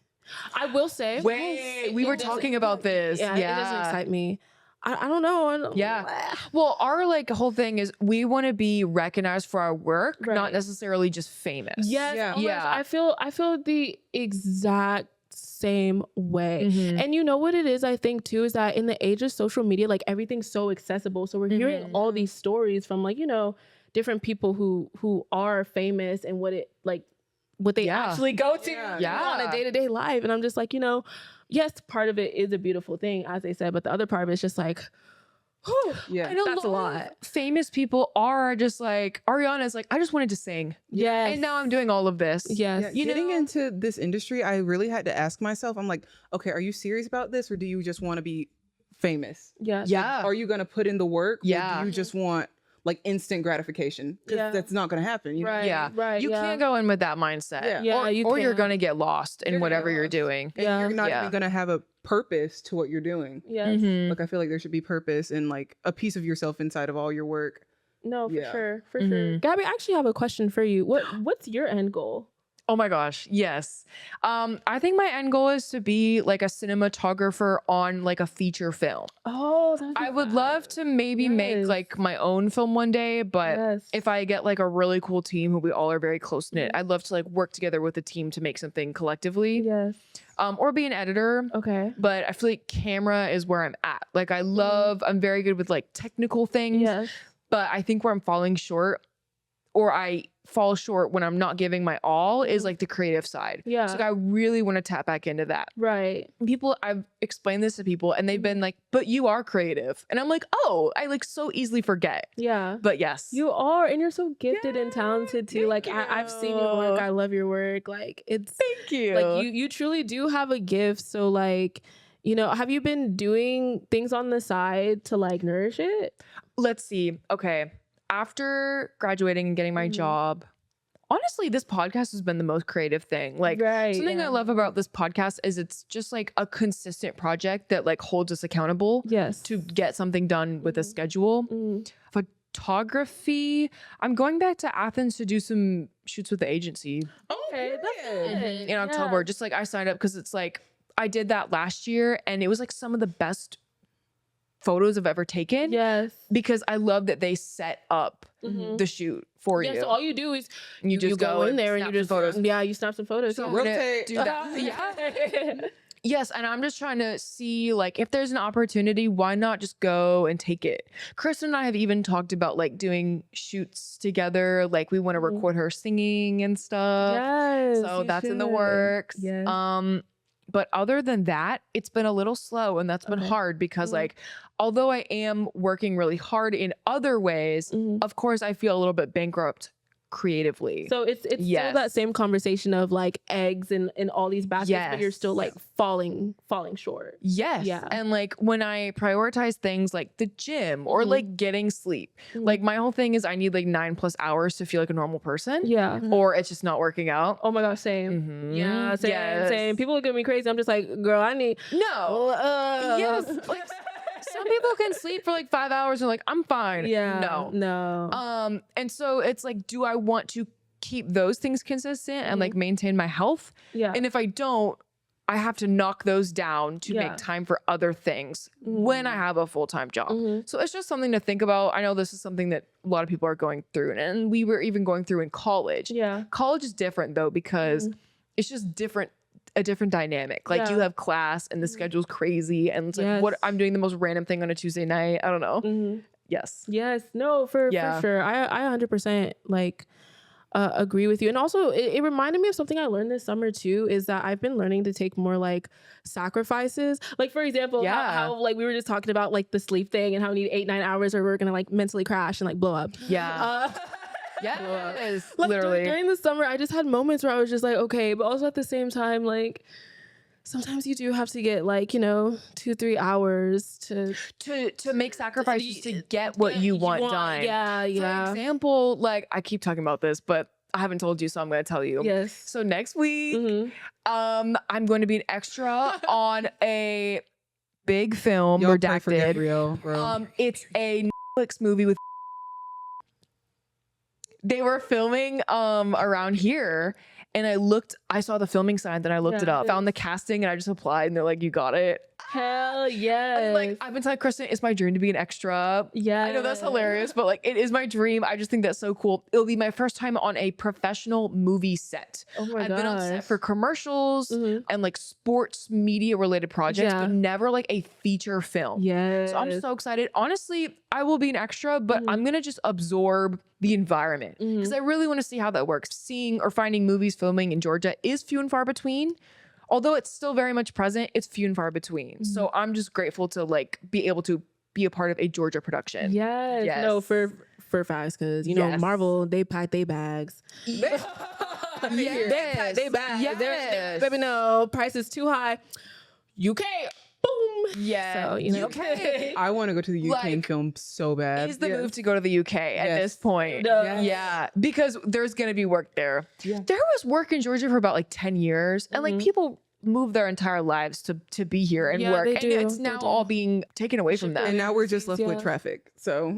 S3: I will say.
S1: Wait, we were talking about this.
S3: Yeah, it doesn't excite me. I don't know.
S1: Yeah. Well, our like whole thing is we want to be recognized for our work, not necessarily just famous.
S3: Yes.
S2: Yeah.
S3: Yeah. I feel the exact same way. And you know what it is, I think too, is that in the age of social media, like everything's so accessible. So we're hearing all these stories from like, you know, different people who are famous and what they actually go to on a day-to-day life. And I'm just like, you know, yes, part of it is a beautiful thing, as they said, but the other part of it is just like, whew,
S1: I know
S3: that's a lot.
S1: Famous people are just like, Ariana's like, I just wanted to sing.
S3: Yes.
S1: And now I'm doing all of this.
S3: Yes.
S2: Yeah, getting into this industry, I really had to ask myself, I'm like, okay, are you serious about this, or do you just want to be famous?
S3: Yes.
S1: Yeah.
S2: Are you going to put in the work?
S1: Yeah.
S2: Or do you just want like instant gratification? Because that's not going to happen. You know?
S3: Right.
S1: Yeah.
S3: Right.
S1: You can't go in with that mindset.
S2: Yeah.
S3: Yeah,
S1: Or you're
S3: can't.
S1: going to get lost in
S2: You're gonna
S1: whatever
S2: get
S1: you're
S2: lost.
S1: doing.
S2: And you're not even going to have a purpose to what you're doing.
S3: Yes.
S2: Like, I feel like there should be purpose and like a piece of yourself inside of all your work.
S3: No, for
S2: Yeah.
S3: sure. For sure. Gabby, I actually have a question for you. What's your end goal?
S1: Oh my gosh. Yes. I think my end goal is to be like a cinematographer on like a feature film.
S3: Oh,
S1: I would love to maybe make like my own film one day, but if I get like a really cool team who we all are very close knit, I'd love to like work together with a team to make something collectively.
S3: Yes.
S1: Or be an editor.
S3: Okay.
S1: But I feel like camera is where I'm at. Like I'm very good with like technical things.
S3: Yes.
S1: But I think where I'm falling short, or I fall short when I'm not giving my all, is like the creative side.
S3: Yeah.
S1: So like, I really want to tap back into that.
S3: Right.
S1: I've explained this to people and they've been like, but you are creative. And I'm like, oh, I like so easily forget.
S3: Yeah.
S1: But yes.
S3: You are, and you're so gifted and talented too. Like I've seen your work. I love your work. Like it's
S1: Thank you.
S3: like you truly do have a gift. So like, you know, have you been doing things on the side to like nourish it?
S1: Let's see. Okay. After graduating and getting my job, honestly, this podcast has been the most creative thing. Like something I love about this podcast is it's just like a consistent project that like holds us accountable.
S3: Yes.
S1: To get something done with a schedule. Photography. I'm going back to Athens to do some shoots with the agency
S3: Okay, that's
S1: in October. Just like I signed up because it's like I did that last year and it was like some of the best photos I've ever taken.
S3: Yes.
S1: Because I love that they set up the shoot for you.
S3: So all you do is
S1: you just
S3: go in there and
S1: snap
S3: you just
S1: some photos.
S3: Yeah, you snap some photos.
S1: So
S3: yeah.
S1: I'm gonna
S2: Rotate.
S1: do that. Yeah. Yes, and I'm just trying to see like if there's an opportunity, why not just go and take it? Kristen and I have even talked about like doing shoots together. Like we want to record her singing and stuff.
S3: Yes.
S1: So
S3: you
S1: that's in the
S3: should.
S1: works.
S3: Yes.
S1: But other than that, it's been a little slow and that's been hard because like, although I am working really hard in other ways, of course I feel a little bit bankrupt creatively.
S3: So it's still that same conversation of like eggs and all these baskets, but you're still like falling short.
S1: Yes.
S3: Yeah.
S1: And like when I prioritize things like the gym or like getting sleep, like my whole thing is I need like 9+ hours to feel like a normal person.
S3: Yeah.
S1: Or it's just not working out.
S3: Oh my gosh, same. Yeah, same,
S1: Yes.
S3: same. People look at me crazy. I'm just like, girl, I need
S1: No. Yes. Like, some people can sleep for like 5 hours and like, I'm fine.
S3: Yeah.
S1: No. And so it's like, do I want to keep those things consistent and like maintain my health?
S3: Yeah.
S1: And if I don't, I have to knock those down to make time for other things when I have a full-time job. So it's just something to think about. I know this is something that a lot of people are going through and we were even going through in college.
S3: Yeah.
S1: College is different though, because it's just a different dynamic. Like you have class and the schedule's crazy and it's like what I'm doing the most random thing on a Tuesday night. I don't know. Yes.
S3: Yes. No, for sure. I 100% like agree with you. And also it reminded me of something I learned this summer too, is that I've been learning to take more like sacrifices. Like for example, how like we were just talking about like the sleep thing and how we need 8-9 hours or we're gonna like mentally crash and like blow up.
S1: Yeah. Yes,
S3: like,
S1: literally.
S3: During the summer, I just had moments where I was just like, okay, but also at the same time, like sometimes you do have to get like, you know, 2-3 hours to
S1: make sacrifices to get what you want done.
S3: Yeah.
S1: For example, like I keep talking about this, but I haven't told you, so I'm going to tell you.
S3: Yes.
S1: So next week, I'm going to be an extra on a big film,
S2: Y'all pray for
S1: Redacted.
S2: Gabrielle, bro.
S1: It's a Netflix movie with. They were filming around here, and I saw the filming sign, then I looked it up, found the casting, and I just applied, and they're like, "You got it."
S3: Hell yes.
S1: Like, I've been telling Kristen, it's my dream to be an extra.
S3: Yeah.
S1: I know that's hilarious, but like, it is my dream. I just think that's so cool. It'll be my first time on a professional movie set.
S3: Oh my
S1: I've been on set
S3: gosh.
S1: for commercials and like sports media related projects, but never like a feature film.
S3: Yes.
S1: So I'm so excited. Honestly, I will be an extra, but I'm going to just absorb the environment because I really want to see how that works. Seeing or finding movies filming in Georgia is few and far between. Although it's still very much present, it's few and far between. So I'm just grateful to like be able to be a part of a Georgia production.
S3: Yes. No, for facts, because you know Marvel, they pack their bags. They pack their bags.
S1: Yes.
S3: Baby, no, price is too high. UK, boom.
S1: Yeah.
S3: So, you know.
S1: UK
S2: I want to go to the UK and
S1: like,
S2: film so bad.
S1: is the move to go to the UK at this point.
S3: Yes.
S1: Yeah, because there's going to be work there. There was work in Georgia for about like 10 years, and like people move their entire lives to be here and work,
S3: they
S1: and
S3: do.
S1: it's now all being taken away from them.
S2: And now we're just left with traffic. So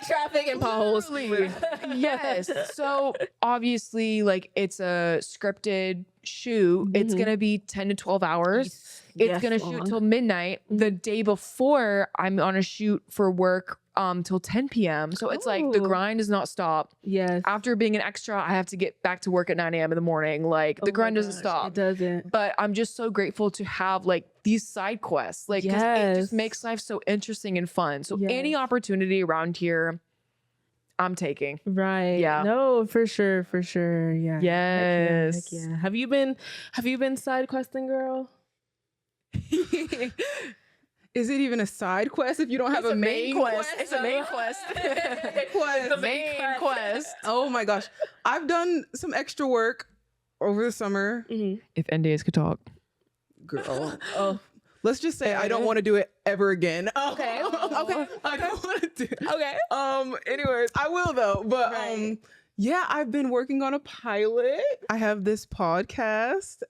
S3: Traffic and potholes.
S1: Yes. So obviously, like, it's a scripted shoot. It's gonna be 10 to 12 hours. It's gonna shoot till midnight. The day before, I'm on a shoot for work till 10 p.m. So it's like the grind does not stop.
S3: Yes.
S1: After being an extra, I have to get back to work at 9 a.m. in the morning. Like, the grind doesn't stop.
S3: It doesn't.
S1: But I'm just so grateful to have like these side quests, like, 'cause it just makes life so interesting and fun. So any opportunity around here, I'm taking.
S3: Right.
S1: Yeah.
S3: No, for sure. For sure. Yeah.
S1: Yes.
S3: Heck yeah. Have you been side questing, girl?
S2: is it even a side quest if you don't have a main quest?
S1: It's a main quest. The main quest.
S2: Oh my gosh. I've done some extra work over the summer.
S1: If NDAs could talk.
S2: Girl. Let's just say I don't want to do it ever again.
S3: Okay. Okay.
S2: I don't want to do it.
S3: Okay.
S2: Anyways, I will though. But yeah, I've been working on a pilot. I have this podcast.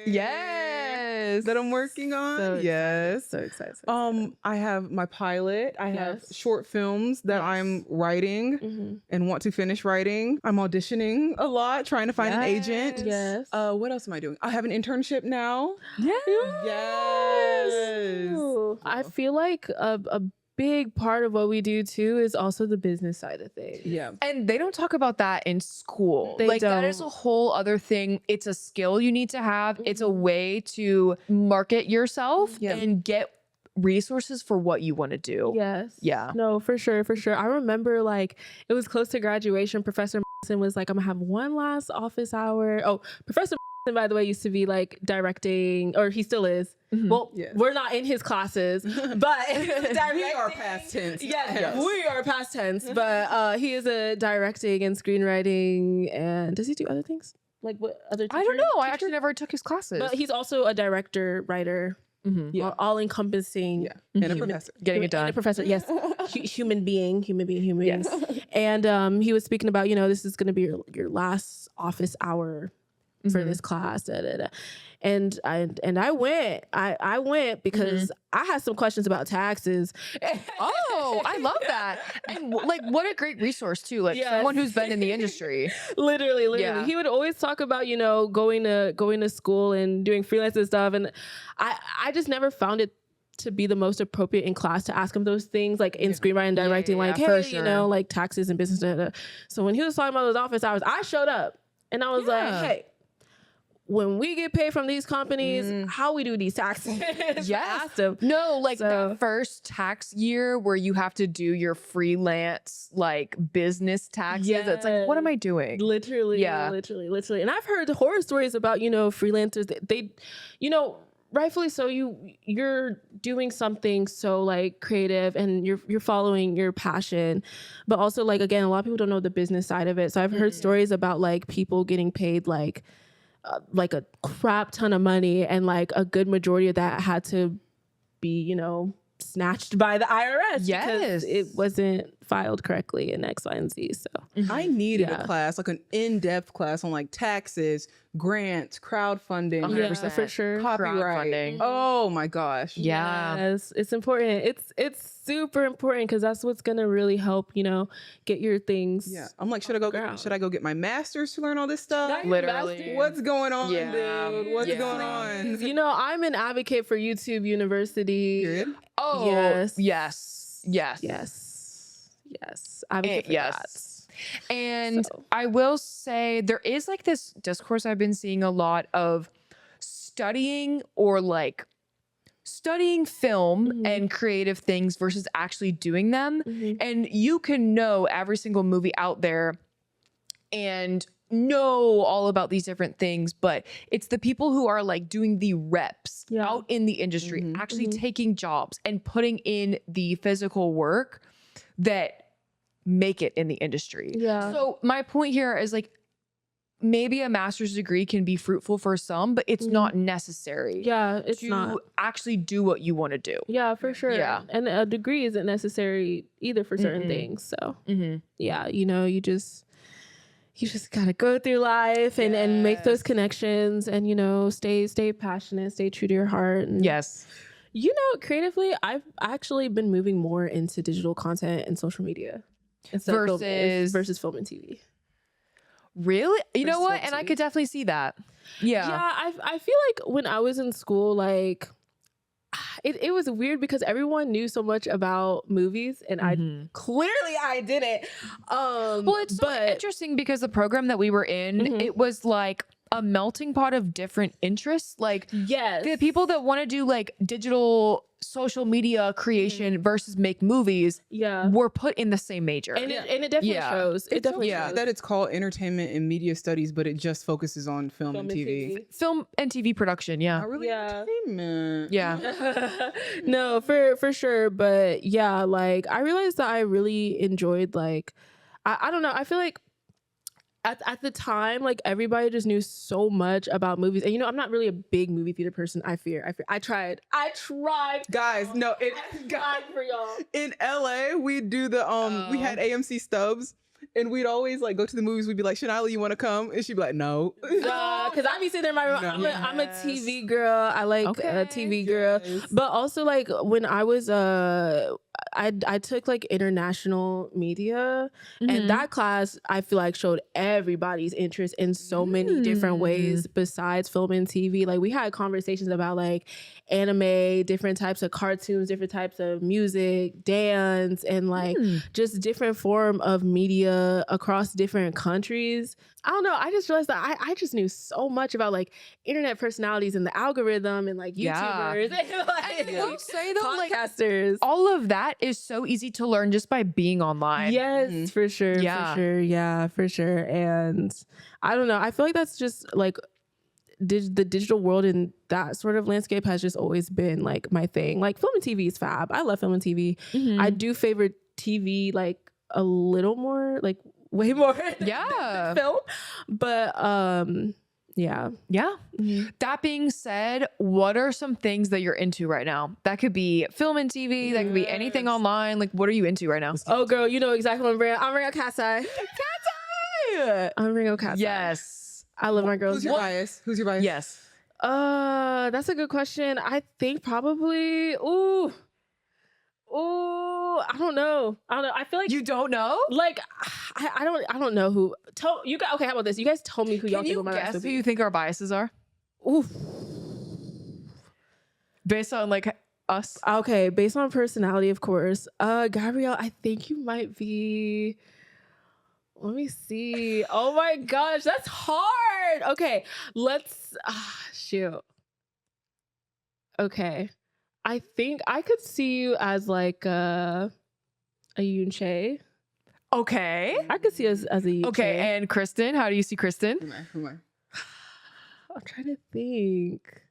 S1: Yes.
S2: That I'm working on.
S3: So
S2: yes.
S3: So excited.
S2: I have my pilot. I have short films that I'm writing and want to finish writing. I'm auditioning a lot, trying to find an agent.
S3: Yes.
S2: What else am I doing? I have an internship now.
S1: Yes.
S2: Yes.
S3: Ooh. I feel like a big part of what we do too is also the business side of things.
S2: Yeah.
S1: And they don't talk about that in school.
S3: They
S1: like, that is
S3: don't.
S1: a whole other thing. It's a skill you need to have. It's a way to market yourself and get resources for what you want to do.
S3: Yes.
S1: Yeah.
S3: No, for sure, for sure. I remember like it was close to graduation. Professor was like, I'm gonna have one last office hour. Oh, Professor by the way used to be like directing, or he still is. Well, we're not in his classes, but
S2: We are past tense.
S3: Yes, we are past tense. But he is a directing and screenwriting, and does he do other things? Like what other?
S1: I don't know. I actually never took his classes.
S3: But he's also a director, writer, all encompassing.
S2: And a professor.
S1: Getting it done.
S3: And a professor, yes. Human being. Yes. And he was speaking about, this is going to be your last office hour for this class. And I went. I went because I had some questions about taxes.
S1: Oh, I love that. And like, what a great resource too. Like, someone who's been in the industry.
S3: Literally.
S1: Yeah.
S3: He would always talk about, going to school and doing freelance and stuff. And I just never found it to be the most appropriate in class to ask him those things, like in screenwriting and directing, like, hey,
S1: for sure.
S3: like taxes and business. So when he was talking about those office hours, I showed up and I was like, hey, when we get paid from these companies, how we do these taxes? I asked him.
S1: No, like that first tax year where you have to do your freelance like business taxes. It's like, what am I doing?
S3: Literally. And I've heard horror stories about, freelancers. They rightfully so, you're doing something so like creative and you're following your passion, but also like, again, a lot of people don't know the business side of it. So I've heard stories about like people getting paid like a crap ton of money, and like a good majority of that had to be, snatched by the IRS
S1: Yes.
S3: because it wasn't filed correctly in X, Y, and Z. So
S2: I needed
S3: Yeah.
S2: a class, like an in-depth class on like taxes, grants, crowdfunding,
S1: 100%.
S3: for sure.
S2: copyright.
S1: Crowdfunding.
S2: Oh my gosh.
S1: Yeah.
S3: Yes, it's important. It's super important because that's what's gonna really help, you know, get your things.
S2: Yeah. I'm like, should I go get my master's to learn all this stuff?
S3: Not your
S1: Literally.
S3: master's.
S2: What's going on,
S1: Yeah.
S2: dude? What's
S1: Yeah.
S2: going on?
S3: You know, I'm an advocate for YouTube University.
S2: Period.
S1: Oh,
S3: Yes.
S1: yes. Yes.
S3: Yes. Advocate for
S1: Yes. And
S3: So.
S1: I will say there is like this discourse I've been seeing a lot of studying or like studying film and creative things versus actually doing them. And you can know every single movie out there and know all about these different things, but it's the people who are like doing the reps
S3: Yeah.
S1: out in the industry, actually taking jobs and putting in the physical work that make it in the industry.
S3: Yeah.
S1: So my point here is like maybe a master's degree can be fruitful for some, but it's not necessary.
S3: Yeah, it's
S1: to
S3: not.
S1: actually do what you want to do.
S3: Yeah, for sure.
S1: Yeah.
S3: And a degree isn't necessary either for certain things. So yeah, you know, you just gotta go through life and make those connections and, you know, stay passionate, stay true to your heart. And
S1: Yes.
S3: you know, creatively, I've actually been moving more into digital content and social media instead of versus film and TV.
S1: Really? You know
S3: Versus
S1: what?
S3: film
S1: And I
S3: TV.
S1: could definitely see that. Yeah.
S3: Yeah, I feel like when I was in school, like it was weird because everyone knew so much about movies and I didn't.
S1: Well, it's so
S3: but
S1: interesting because the program that we were in, it was like a melting pot of different interests. Like
S3: yes,
S1: the people that want to do like digital social media creation versus make movies
S3: yeah,
S1: were put in the same major.
S3: and it definitely
S1: Yeah.
S3: shows. It
S2: It's so
S3: definitely
S2: weird
S3: shows.
S2: that it's called entertainment and media studies, but it just focuses on film and TV.
S1: Film and TV production. Yeah.
S2: Not really
S3: Yeah.
S2: entertainment.
S1: Yeah.
S3: No, for sure. But yeah, like I realized that I really enjoyed like I don't know. I feel like at the time, like everybody just knew so much about movies. And you know, I'm not really a big movie theater person. I tried.
S2: Guys, no,
S3: I tried for y'all.
S2: in LA, we'd do the we had AMC stubs and we'd always like go to the movies. We'd be like, Shanylah, you want to come? And she'd be like, no.
S3: Because I be sitting there in my room.
S2: No.
S3: I'm a TV girl. I like a TV girl.
S2: Yes.
S3: But also like when I was I took like international media and that class I feel like showed everybody's interest in so many different ways besides film and TV. Like we had conversations about like anime, different types of cartoons, different types of music, dance, and like just different form of media across different countries. I don't know. I just realized that I just knew so much about like internet personalities and the algorithm and like
S1: Yeah.
S3: YouTubers and like
S1: I will say though, like
S3: podcasters.
S1: all of that is so easy to learn just by being online.
S3: Yes, for sure.
S1: Yeah.
S3: For sure. Yeah, for sure. And I don't know. I feel like that's just like the digital world and that sort of landscape has just always been like my thing. Like film and TV is fab. I love film and TV. I do favor TV like a little more, like way more
S1: Yeah.
S3: than film. But yeah.
S1: Yeah. That being said, what are some things that you're into right now? That could be film and TV. That could be anything online. Like, what are you into right now?
S3: Oh, girl, you know exactly what I'm bringing. I'm bringing Kasai. I'm bringing Kasai.
S1: Yes.
S3: I love my girls.
S2: Who's your bias? Who's your bias?
S1: Yes.
S3: That's a good question. I think probably. Ooh, I don't know. I feel like
S1: You don't know?
S3: like I don't know who. Tell you guys. Okay, how about this? You guys tell me who y'all
S1: Can
S3: think
S1: you
S3: my
S1: guess
S3: would
S1: who
S3: be.
S1: you think our biases are?
S3: Ooh.
S1: Based on like us?
S3: Okay, based on personality, of course. Gabrielle, I think you might be. Let me see. Oh my gosh, that's hard. Okay, let's shoot. Okay. I think I could see you as like a Yoon-chae.
S1: Okay.
S3: I could see us as a Yoon-chae.
S1: Okay. And Kristen, how do you see Kristen?
S2: Who am I?
S3: I'm trying to think.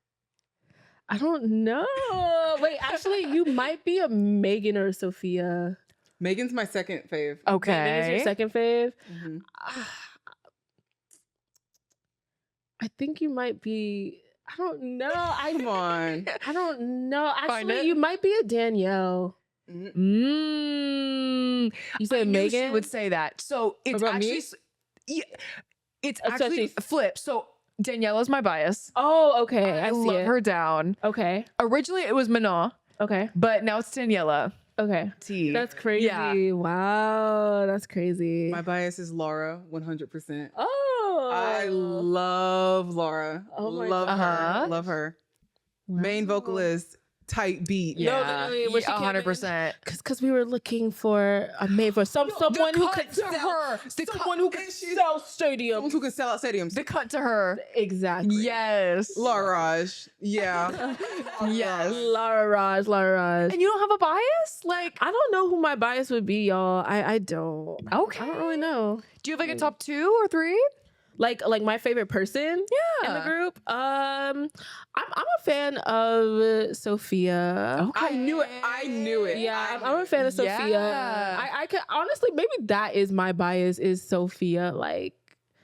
S3: I don't know. Wait, actually, you might be a Megan or a Sophia.
S2: Megan's my second fave.
S1: Okay.
S3: Megan's your second fave.
S2: Mhm.
S3: I think you might be. I don't know.
S2: Come on.
S3: I don't know.
S1: Find
S3: Actually,
S1: it.
S3: you might be a Danielle.
S1: Mm.
S3: You said
S1: I knew
S3: Megan?
S1: she would say that. So it's
S2: about me?
S1: actually yeah, it's
S3: Especially-
S1: actually flip. So Daniela's my bias.
S3: Oh, okay. I see
S1: love
S3: it.
S1: her down.
S3: Okay.
S1: Originally it was Mana,
S3: Okay.
S1: but now it's Daniela.
S3: Okay.
S1: T.
S3: That's crazy.
S1: Yeah.
S3: Wow. That's crazy.
S2: My bias is Laura, 100%.
S3: Oh.
S2: I love Laura.
S3: Oh my
S2: love her.
S1: gosh.
S2: Love her. Main vocalist, tight beat.
S3: No,
S1: Yeah,
S3: literally, when she came in-
S1: 100%.
S3: Because we were looking for a maid for someone who
S1: cut
S3: could
S1: to
S3: sell
S1: her.
S3: someone who could
S2: and she's-
S3: sell
S2: Someone
S3: stadiums.
S2: who can sell out stadiums.
S1: The cut to her.
S3: Exactly.
S1: Yes.
S2: Laura Raj. Yeah.
S1: Yes.
S3: Lara Raj.
S1: And you don't have a bias? Like,
S3: I don't know who my bias would be, y'all. I don't.
S1: okay.
S3: I don't really know.
S1: Do you have like a top 2 or 3?
S3: Like my favorite person
S1: Yeah.
S3: in the group. I'm a fan of Sophia.
S1: Okay.
S2: I knew it. I knew it.
S3: Yeah, I'm a fan of Sophia.
S1: Yeah.
S3: I could honestly, maybe that is my bias, is Sophia. Like,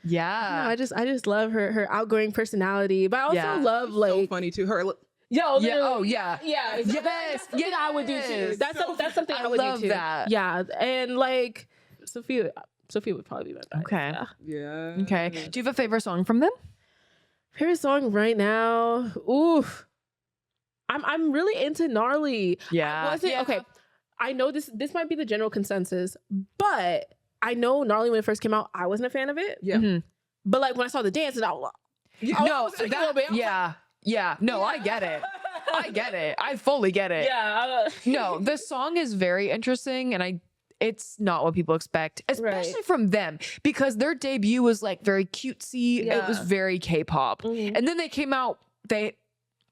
S1: Yeah.
S3: I just love her outgoing personality, but I also
S1: Yeah.
S3: love
S2: So
S3: like
S2: funny too. Her.
S3: yo,
S1: Yeah.
S3: literally,
S1: Oh, yeah.
S3: yeah,
S1: Yes.
S3: That's something I would do too.
S1: Yes.
S3: That's something I would
S1: love
S3: do too.
S1: that.
S3: Yeah, and like Sophia would probably be my bias.
S1: Okay.
S3: Yeah.
S2: Yeah.
S1: Okay. Do you have a favorite song from them?
S3: Favorite song right now? Oof. I'm really into Gnarly.
S1: Yeah.
S3: I wasn't
S1: Yeah.
S3: okay. I know this might be the general consensus, but I know Gnarly when it first came out, I wasn't a fan of it.
S2: Yeah.
S1: Mhm.
S3: But like when I saw the dances, I was like,
S1: No,
S3: like, a little bit. I was
S1: yeah. Yeah. No, I get it. I get it. I fully get it.
S3: yeah.
S1: No, the song is very interesting and it's not what people expect, especially
S3: Right.
S1: from them, because their debut was like very cutesy. It was
S3: Yeah.
S1: very K-pop.
S3: Mhm.
S1: And then they came out, they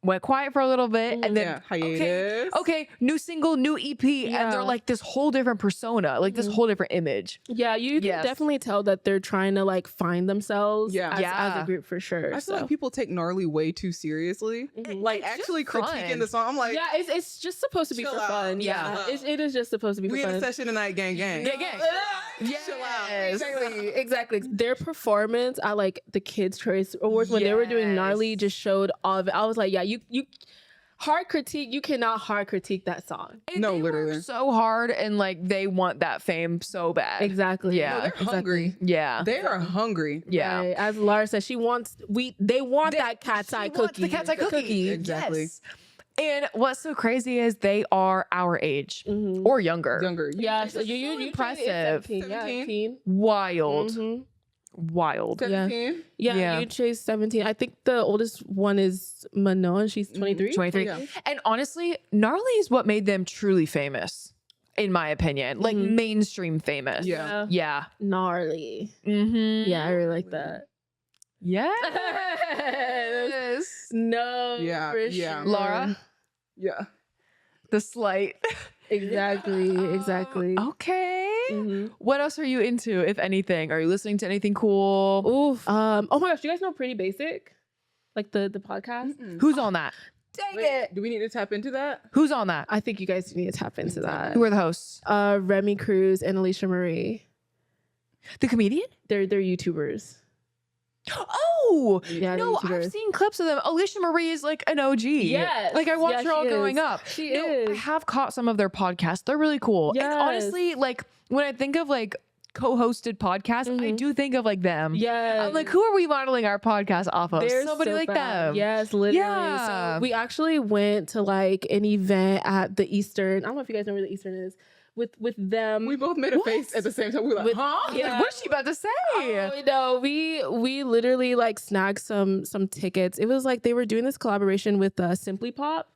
S1: went quiet for a little bit and then
S2: Yeah. Hiatus.
S1: okay, new single, new EP, and
S3: Yeah.
S1: they're like this whole different persona, like this
S3: Mhm.
S1: whole different image.
S3: Yeah, you can
S1: Yes.
S3: definitely tell that they're trying to like find themselves
S2: Yeah.
S3: as
S1: Yeah.
S3: a group for sure.
S2: I feel
S3: so.
S2: like people take Gnarly way too seriously.
S3: Mhm.
S2: Like
S1: It's just
S2: actually critiquing
S1: fun.
S2: the song. I'm like,
S3: yeah, it's just supposed to be
S2: Chill
S3: for
S2: out.
S3: fun.
S1: Yeah.
S3: Yeah, it is just supposed to be
S2: we
S3: for
S2: in a
S3: fun.
S2: session tonight, gang, gang.
S1: Yeah, gang.
S2: Chill out.
S1: Yes.
S3: Exactly. Their performance at like the Kids' Choice Awards when they were doing Gnarly
S1: Yes.
S3: just showed all of it. I was like, yeah, you hard critique. You cannot hard critique that song.
S1: And
S2: No,
S1: they work
S2: literally.
S1: so hard and like they want that fame so bad.
S3: Exactly.
S1: Yeah.
S2: No, they're hungry.
S1: Yeah.
S2: They are hungry.
S1: Yeah.
S3: Right. As Lara said, they want that cat's eye
S1: She wants
S3: cookie.
S1: The cat's eye cookie.
S2: Exactly.
S1: Yes. And what's so crazy is they are our age
S3: Mhm.
S1: or younger.
S2: Younger.
S3: Yeah,
S2: You're
S3: so you
S1: so
S3: you
S1: impressive.
S3: 17. Yeah,
S2: 17.
S3: 18.
S1: Wild.
S3: Mhm.
S1: Wild.
S2: 17.
S3: Yeah,
S1: Yeah.
S3: you chase 17. I think the oldest one is Manon. She's 23.
S1: 23.
S2: Yeah.
S1: And honestly, Gnarly is what made them truly famous, in my opinion. Like
S3: Mhm.
S1: mainstream famous.
S2: Yeah.
S1: Yeah.
S3: Gnarly.
S1: Mm-hmm.
S3: Yeah, I really like that.
S1: Yes.
S3: No.
S2: Yeah,
S3: for
S2: yeah.
S3: sure.
S1: Laura,
S2: Yeah.
S1: the slight.
S3: Exactly.
S1: Okay.
S3: Mhm.
S1: What else are you into, if anything? Are you listening to anything cool?
S3: Oof. Oh my gosh, you guys know Pretty Basic? Like the podcast?
S2: Mm-mm.
S1: Who's on that?
S3: Dang
S2: Wait, do we need to tap into that?
S1: Who's on that?
S3: I think you guys need to tap into that.
S1: Who are the hosts?
S3: Remy Cruz and Alicia Marie.
S1: The comedian?
S3: They're YouTubers.
S1: Oh,
S3: Yeah, they're
S1: no, I've
S3: YouTubers.
S1: seen clips of them. Alicia Marie is like an OG.
S3: Yes.
S1: Like I watched
S3: Yeah,
S1: her all
S3: she
S1: growing
S3: is.
S1: up.
S3: She
S1: No, I
S3: is.
S1: have caught some of their podcasts. They're really cool. And
S3: Yes.
S1: honestly, like when I think of like co-hosted podcasts, I
S3: Mhm.
S1: do think of like them.
S3: Yeah.
S1: I'm like, who are we modeling our podcast off of?
S3: They're
S1: Somebody
S3: so
S1: like
S3: fab.
S1: them.
S3: Yes, literally.
S1: Yeah.
S3: So we actually went to like an event at the Eastern. I don't know if you guys know where the Eastern is. With them.
S2: We both made a
S1: What?
S2: face at the same time. We were like,
S3: With-
S2: huh?
S3: yeah.
S1: Like, what's she about to say?
S3: Oh, no, we literally like snagged some tickets. It was like they were doing this collaboration with Simply Pop.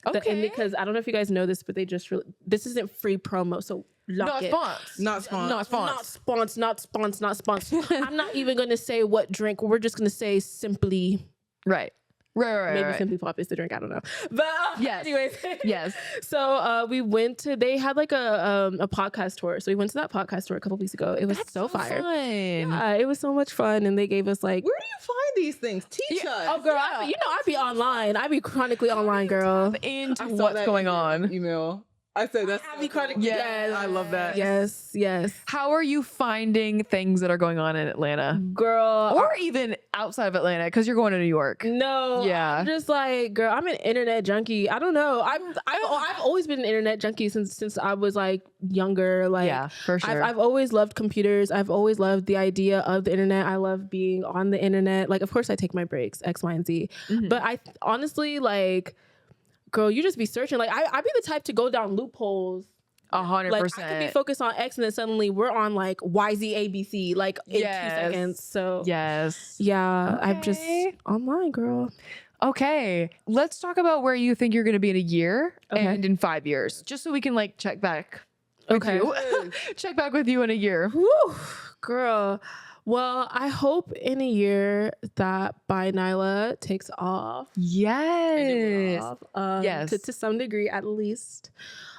S1: Okay.
S3: Because I don't know if you guys know this, but they just this isn't free promo, so lock
S1: Not
S3: it.
S1: spons.
S2: Not spawn.
S1: Not spons.
S3: Not spons, not spons. I'm not even gonna say what drink. We're just gonna say Simply.
S1: Right. Right.
S3: Maybe
S1: Right.
S3: Simply Pop is the drink. I don't know. But
S1: Yes.
S3: anyways,
S1: Yes.
S3: So we went to. They had like a podcast tour. So we went to that podcast tour a couple weeks ago. It was
S1: That's
S3: so fire.
S1: fun.
S3: Yeah, it was so much fun, and they gave us like.
S2: Where do you find these things? Teach us.
S3: Oh, girl, I be online. I be chronically online, girl.
S1: Into
S2: I saw
S1: what's
S2: that
S1: going
S2: in your
S1: on.
S2: Email. I said that's
S3: Abby
S2: so cool.
S3: Carter. Yes.
S2: I love that.
S3: Yes, yes.
S1: How are you finding things that are going on in Atlanta?
S3: Girl.
S1: Or even outside of Atlanta, because you're going to New York.
S3: No,
S1: Yeah.
S3: I'm just like, girl, I'm an internet junkie. I don't know. I've always been an internet junkie since I was like younger. Like,
S1: Yeah, for sure.
S3: I've always loved computers. I've always loved the idea of the internet. I love being on the internet. Like, of course, I take my breaks, X, Y, and Z. But I honestly, like, girl, you just be searching. Like, I'd be the type to go down loopholes.
S1: 100%.
S3: Like, I could be focused on X and then suddenly we're on like YZABC, like in 2 seconds. So
S1: yes.
S3: yeah, I'm just
S1: Okay.
S3: online, girl.
S1: Okay. Let's talk about where you think you're going to be in a year
S3: Okay.
S1: and in 5 years, just so we can like check back. With
S3: Okay.
S1: you. Check back with you in a year.
S3: Whew, girl. Well, I hope in a year that By Nyla takes off.
S1: Yes. Yes.
S3: To some degree, at least.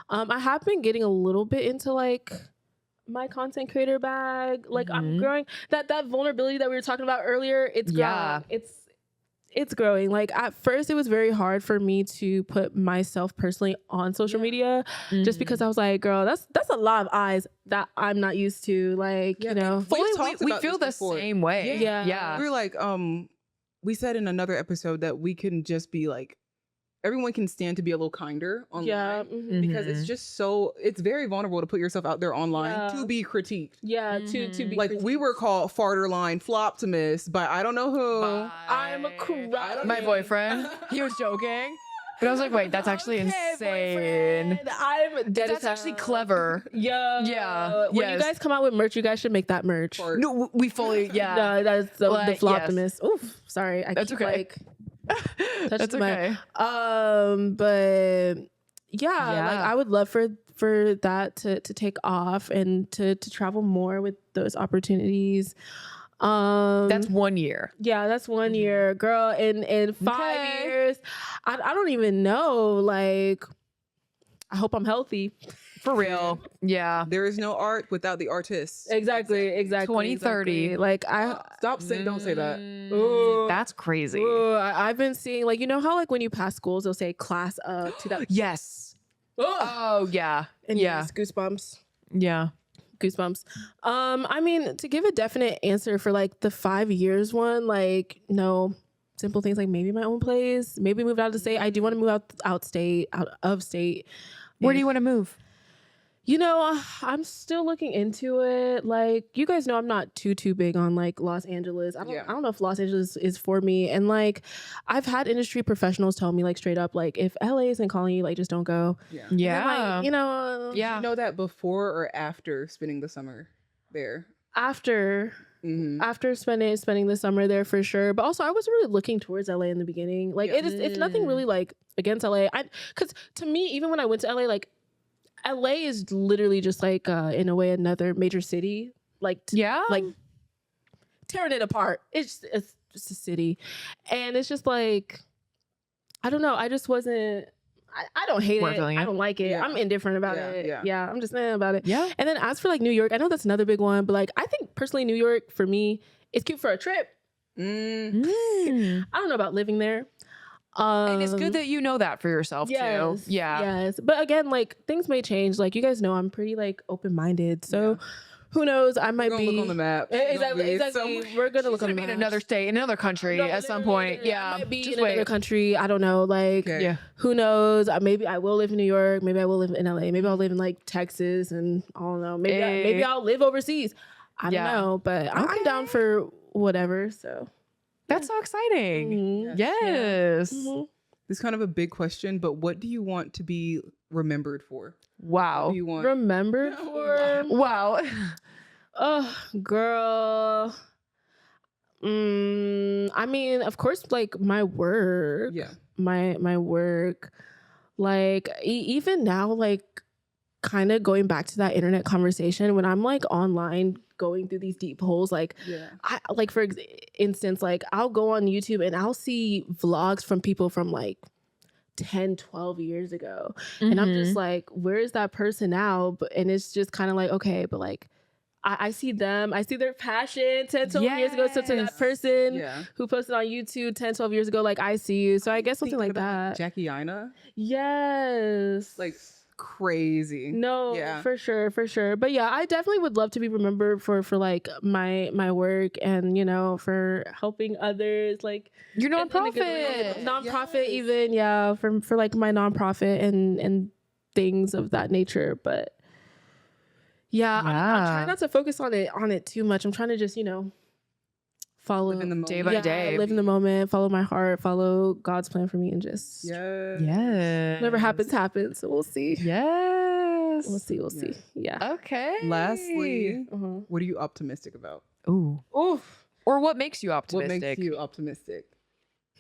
S3: I have been getting a little bit into like my content creator bag. Like I'm growing that vulnerability that we were talking about earlier. It's growing.
S1: Yeah.
S3: It's growing. Like at first, it was very hard for me to put myself personally on social media, just because I was like, girl, that's a lot of eyes that I'm not used to. Like, you know,
S2: We've talked
S1: we
S2: about
S1: feel the
S2: this before.
S1: same way.
S3: Yeah.
S2: We were like, we said in another episode that we can just be like, everyone can stand to be a little kinder online.
S3: Yeah.
S2: Because it's just it's very vulnerable to put yourself out there online to be critiqued.
S3: Yeah, to be
S2: Like we were called Farterline, Floptimists by I don't know who.
S3: I'm a cry.
S1: My boyfriend, he was joking. But I was like, wait, that's actually insane.
S3: I'm dead.
S1: That's actually clever.
S3: Yeah.
S1: Yeah.
S3: When
S1: Yes.
S3: you guys come out with merch, you guys should make that merch.
S2: Fart.
S1: No, we fully, yeah.
S3: No, that's the
S1: Like,
S3: Floptimist. Oof. Sorry. I
S1: That's
S3: keep
S1: okay.
S3: like
S1: That's okay.
S3: but yeah,
S1: Yeah.
S3: like I would love for that to take off and to travel more with those opportunities.
S1: That's 1 year.
S3: Yeah, that's 1 year, girl. In 5 years, I don't even know. Like, I hope I'm healthy.
S1: For real. Yeah.
S2: There is no art without the artist.
S3: Exactly.
S1: 2030.
S3: Exactly. Like
S2: Stop saying, don't say that.
S3: Ooh.
S1: That's crazy.
S3: I've been seeing, like, you know how like when you pass schools, they'll say class of 2000.
S1: Yes. Oh, yeah.
S3: And
S1: Yeah.
S3: yes, goosebumps.
S1: Yeah.
S3: Goosebumps. I mean, to give a definite answer for like the 5 years one, like, no, simple things like maybe my own place, maybe move out of the state. I do want to move out of state.
S1: Where do you want to move?
S3: You know, I'm still looking into it. Like, you guys know I'm not too big on like Los Angeles. I don't know if Los Angeles is for me. And like, I've had industry professionals tell me like straight up, like, if LA isn't calling you, like, just don't go.
S2: Yeah.
S1: Yeah.
S3: Like, you know,
S1: Yeah.
S2: You know that before or after spending the summer there?
S3: after spending the summer there for sure. But also, I was really looking towards LA in the beginning. Like, it's nothing really like against LA. Because to me, even when I went to LA, like, LA is literally just like in a way another major city, like like tearing it apart. It's just a city, and it's just like, I don't know. I just wasn't. I don't hate it. I don't like it.
S2: Yeah.
S3: I'm indifferent about
S2: Yeah,
S3: it.
S2: yeah.
S3: Yeah, I'm just about it.
S1: Yeah.
S3: And then as for like New York, I know that's another big one, but like I think personally New York for me, it's cute for a trip. I don't know about living there.
S1: And it's good that you know that for yourself too. Yeah.
S3: Yes. But again, like things may change. Like you guys know I'm pretty like open-minded. So who knows? I might be
S2: look on the map.
S3: Exactly. We're gonna look on the
S1: Be
S3: map.
S1: in another state, in another country at some point. Yeah.
S3: I might be
S1: Just
S3: in another country. I don't know. Like
S2: Okay.
S3: who knows? Maybe I will live in New York. Maybe I will live in LA. Maybe I'll live in like Texas, and I don't know. Maybe I'll live overseas. I don't know. But I'm down for whatever. So
S1: That's so exciting.
S3: Mhm.
S1: Yes.
S3: Mhm.
S2: This is kind of a big question, but what do you want to be remembered for?
S1: Wow.
S2: What do you want?
S3: Remembered for?
S1: Wow.
S3: Oh, girl. I mean, of course, like my work.
S2: Yeah.
S3: My work. Like even now, like kind of going back to that internet conversation, when I'm like online going through these deep holes, like I like for instance, like I'll go on YouTube and I'll see vlogs from people from like 10, 12 years ago. And I'm just like, where is that person now? And it's just kind of like, okay, but like I see them, I see their passion 10, 12 years ago. So to that person who posted on YouTube 10, 12 years ago, like I see you. So I guess something like that.
S2: Jackie Ina.
S3: Yes.
S2: Like crazy.
S3: No,
S2: Yeah.
S3: for sure, for sure. But yeah, I definitely would love to be remembered for like my work and for helping others, like
S1: Your
S3: in a good way.
S1: nonprofit.
S3: Nonprofit
S2: Yes.
S3: even, yeah, for like my nonprofit and things of that nature. But yeah, I'm trying not to focus on it too much. I'm trying to just follow
S2: Live in the
S1: day
S2: moment.
S1: by day.
S3: live in the moment, follow my heart, follow God's plan for me, and just
S1: Yes.
S3: whatever happens. So we'll see.
S1: Yes.
S3: We'll see. Yeah.
S1: Okay.
S2: Lastly,
S3: Uh-huh.
S2: what are you optimistic about?
S1: Ooh.
S3: Oof.
S1: Or what makes you
S2: What
S1: optimistic?
S2: makes you optimistic?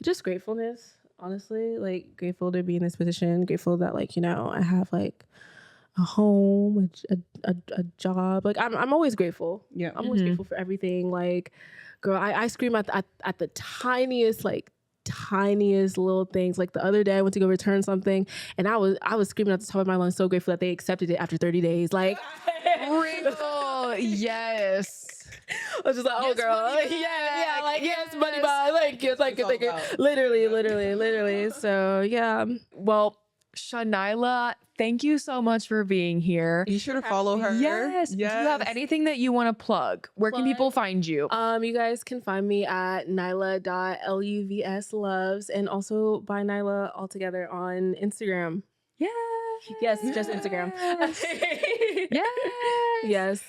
S3: Just gratefulness, honestly. Like grateful to be in this position. Grateful that I have like a home, a job. Like I'm always grateful.
S2: Yeah.
S3: I'm always grateful for everything. Like, girl, I scream at the tiniest little things. Like the other day I went to go return something and I was screaming at the top of my lungs, so grateful that they accepted it after 30 days. Like
S1: Grateful. Yes.
S3: I was just like, oh
S1: Yes,
S3: girl,
S1: money back.
S3: yeah, like yes, money
S1: Yes.
S3: bag, like yes, like
S2: It's all about-
S3: literally. So yeah,
S1: Well, Shanylah, thank you so much for being here.
S2: You should have followed her.
S1: Yes. Do you have anything that you want to plug? Where can people find you?
S3: you guys can find me at nyla.luvsloves and also by Nyla altogether on Instagram. Yes, just Instagram.
S1: Yes.
S3: Yes.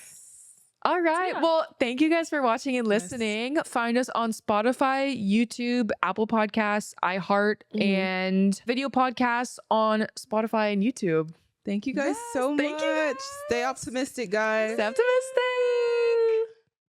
S1: All right.
S3: Yeah.
S1: Well, thank you guys for watching and listening. Find us on Spotify, YouTube, Apple Podcasts, iHeart, and video podcasts on Spotify and YouTube.
S2: Thank you guys
S1: Yes,
S2: so
S1: thank you
S2: much. Stay optimistic, guys.
S1: Stay optimistic.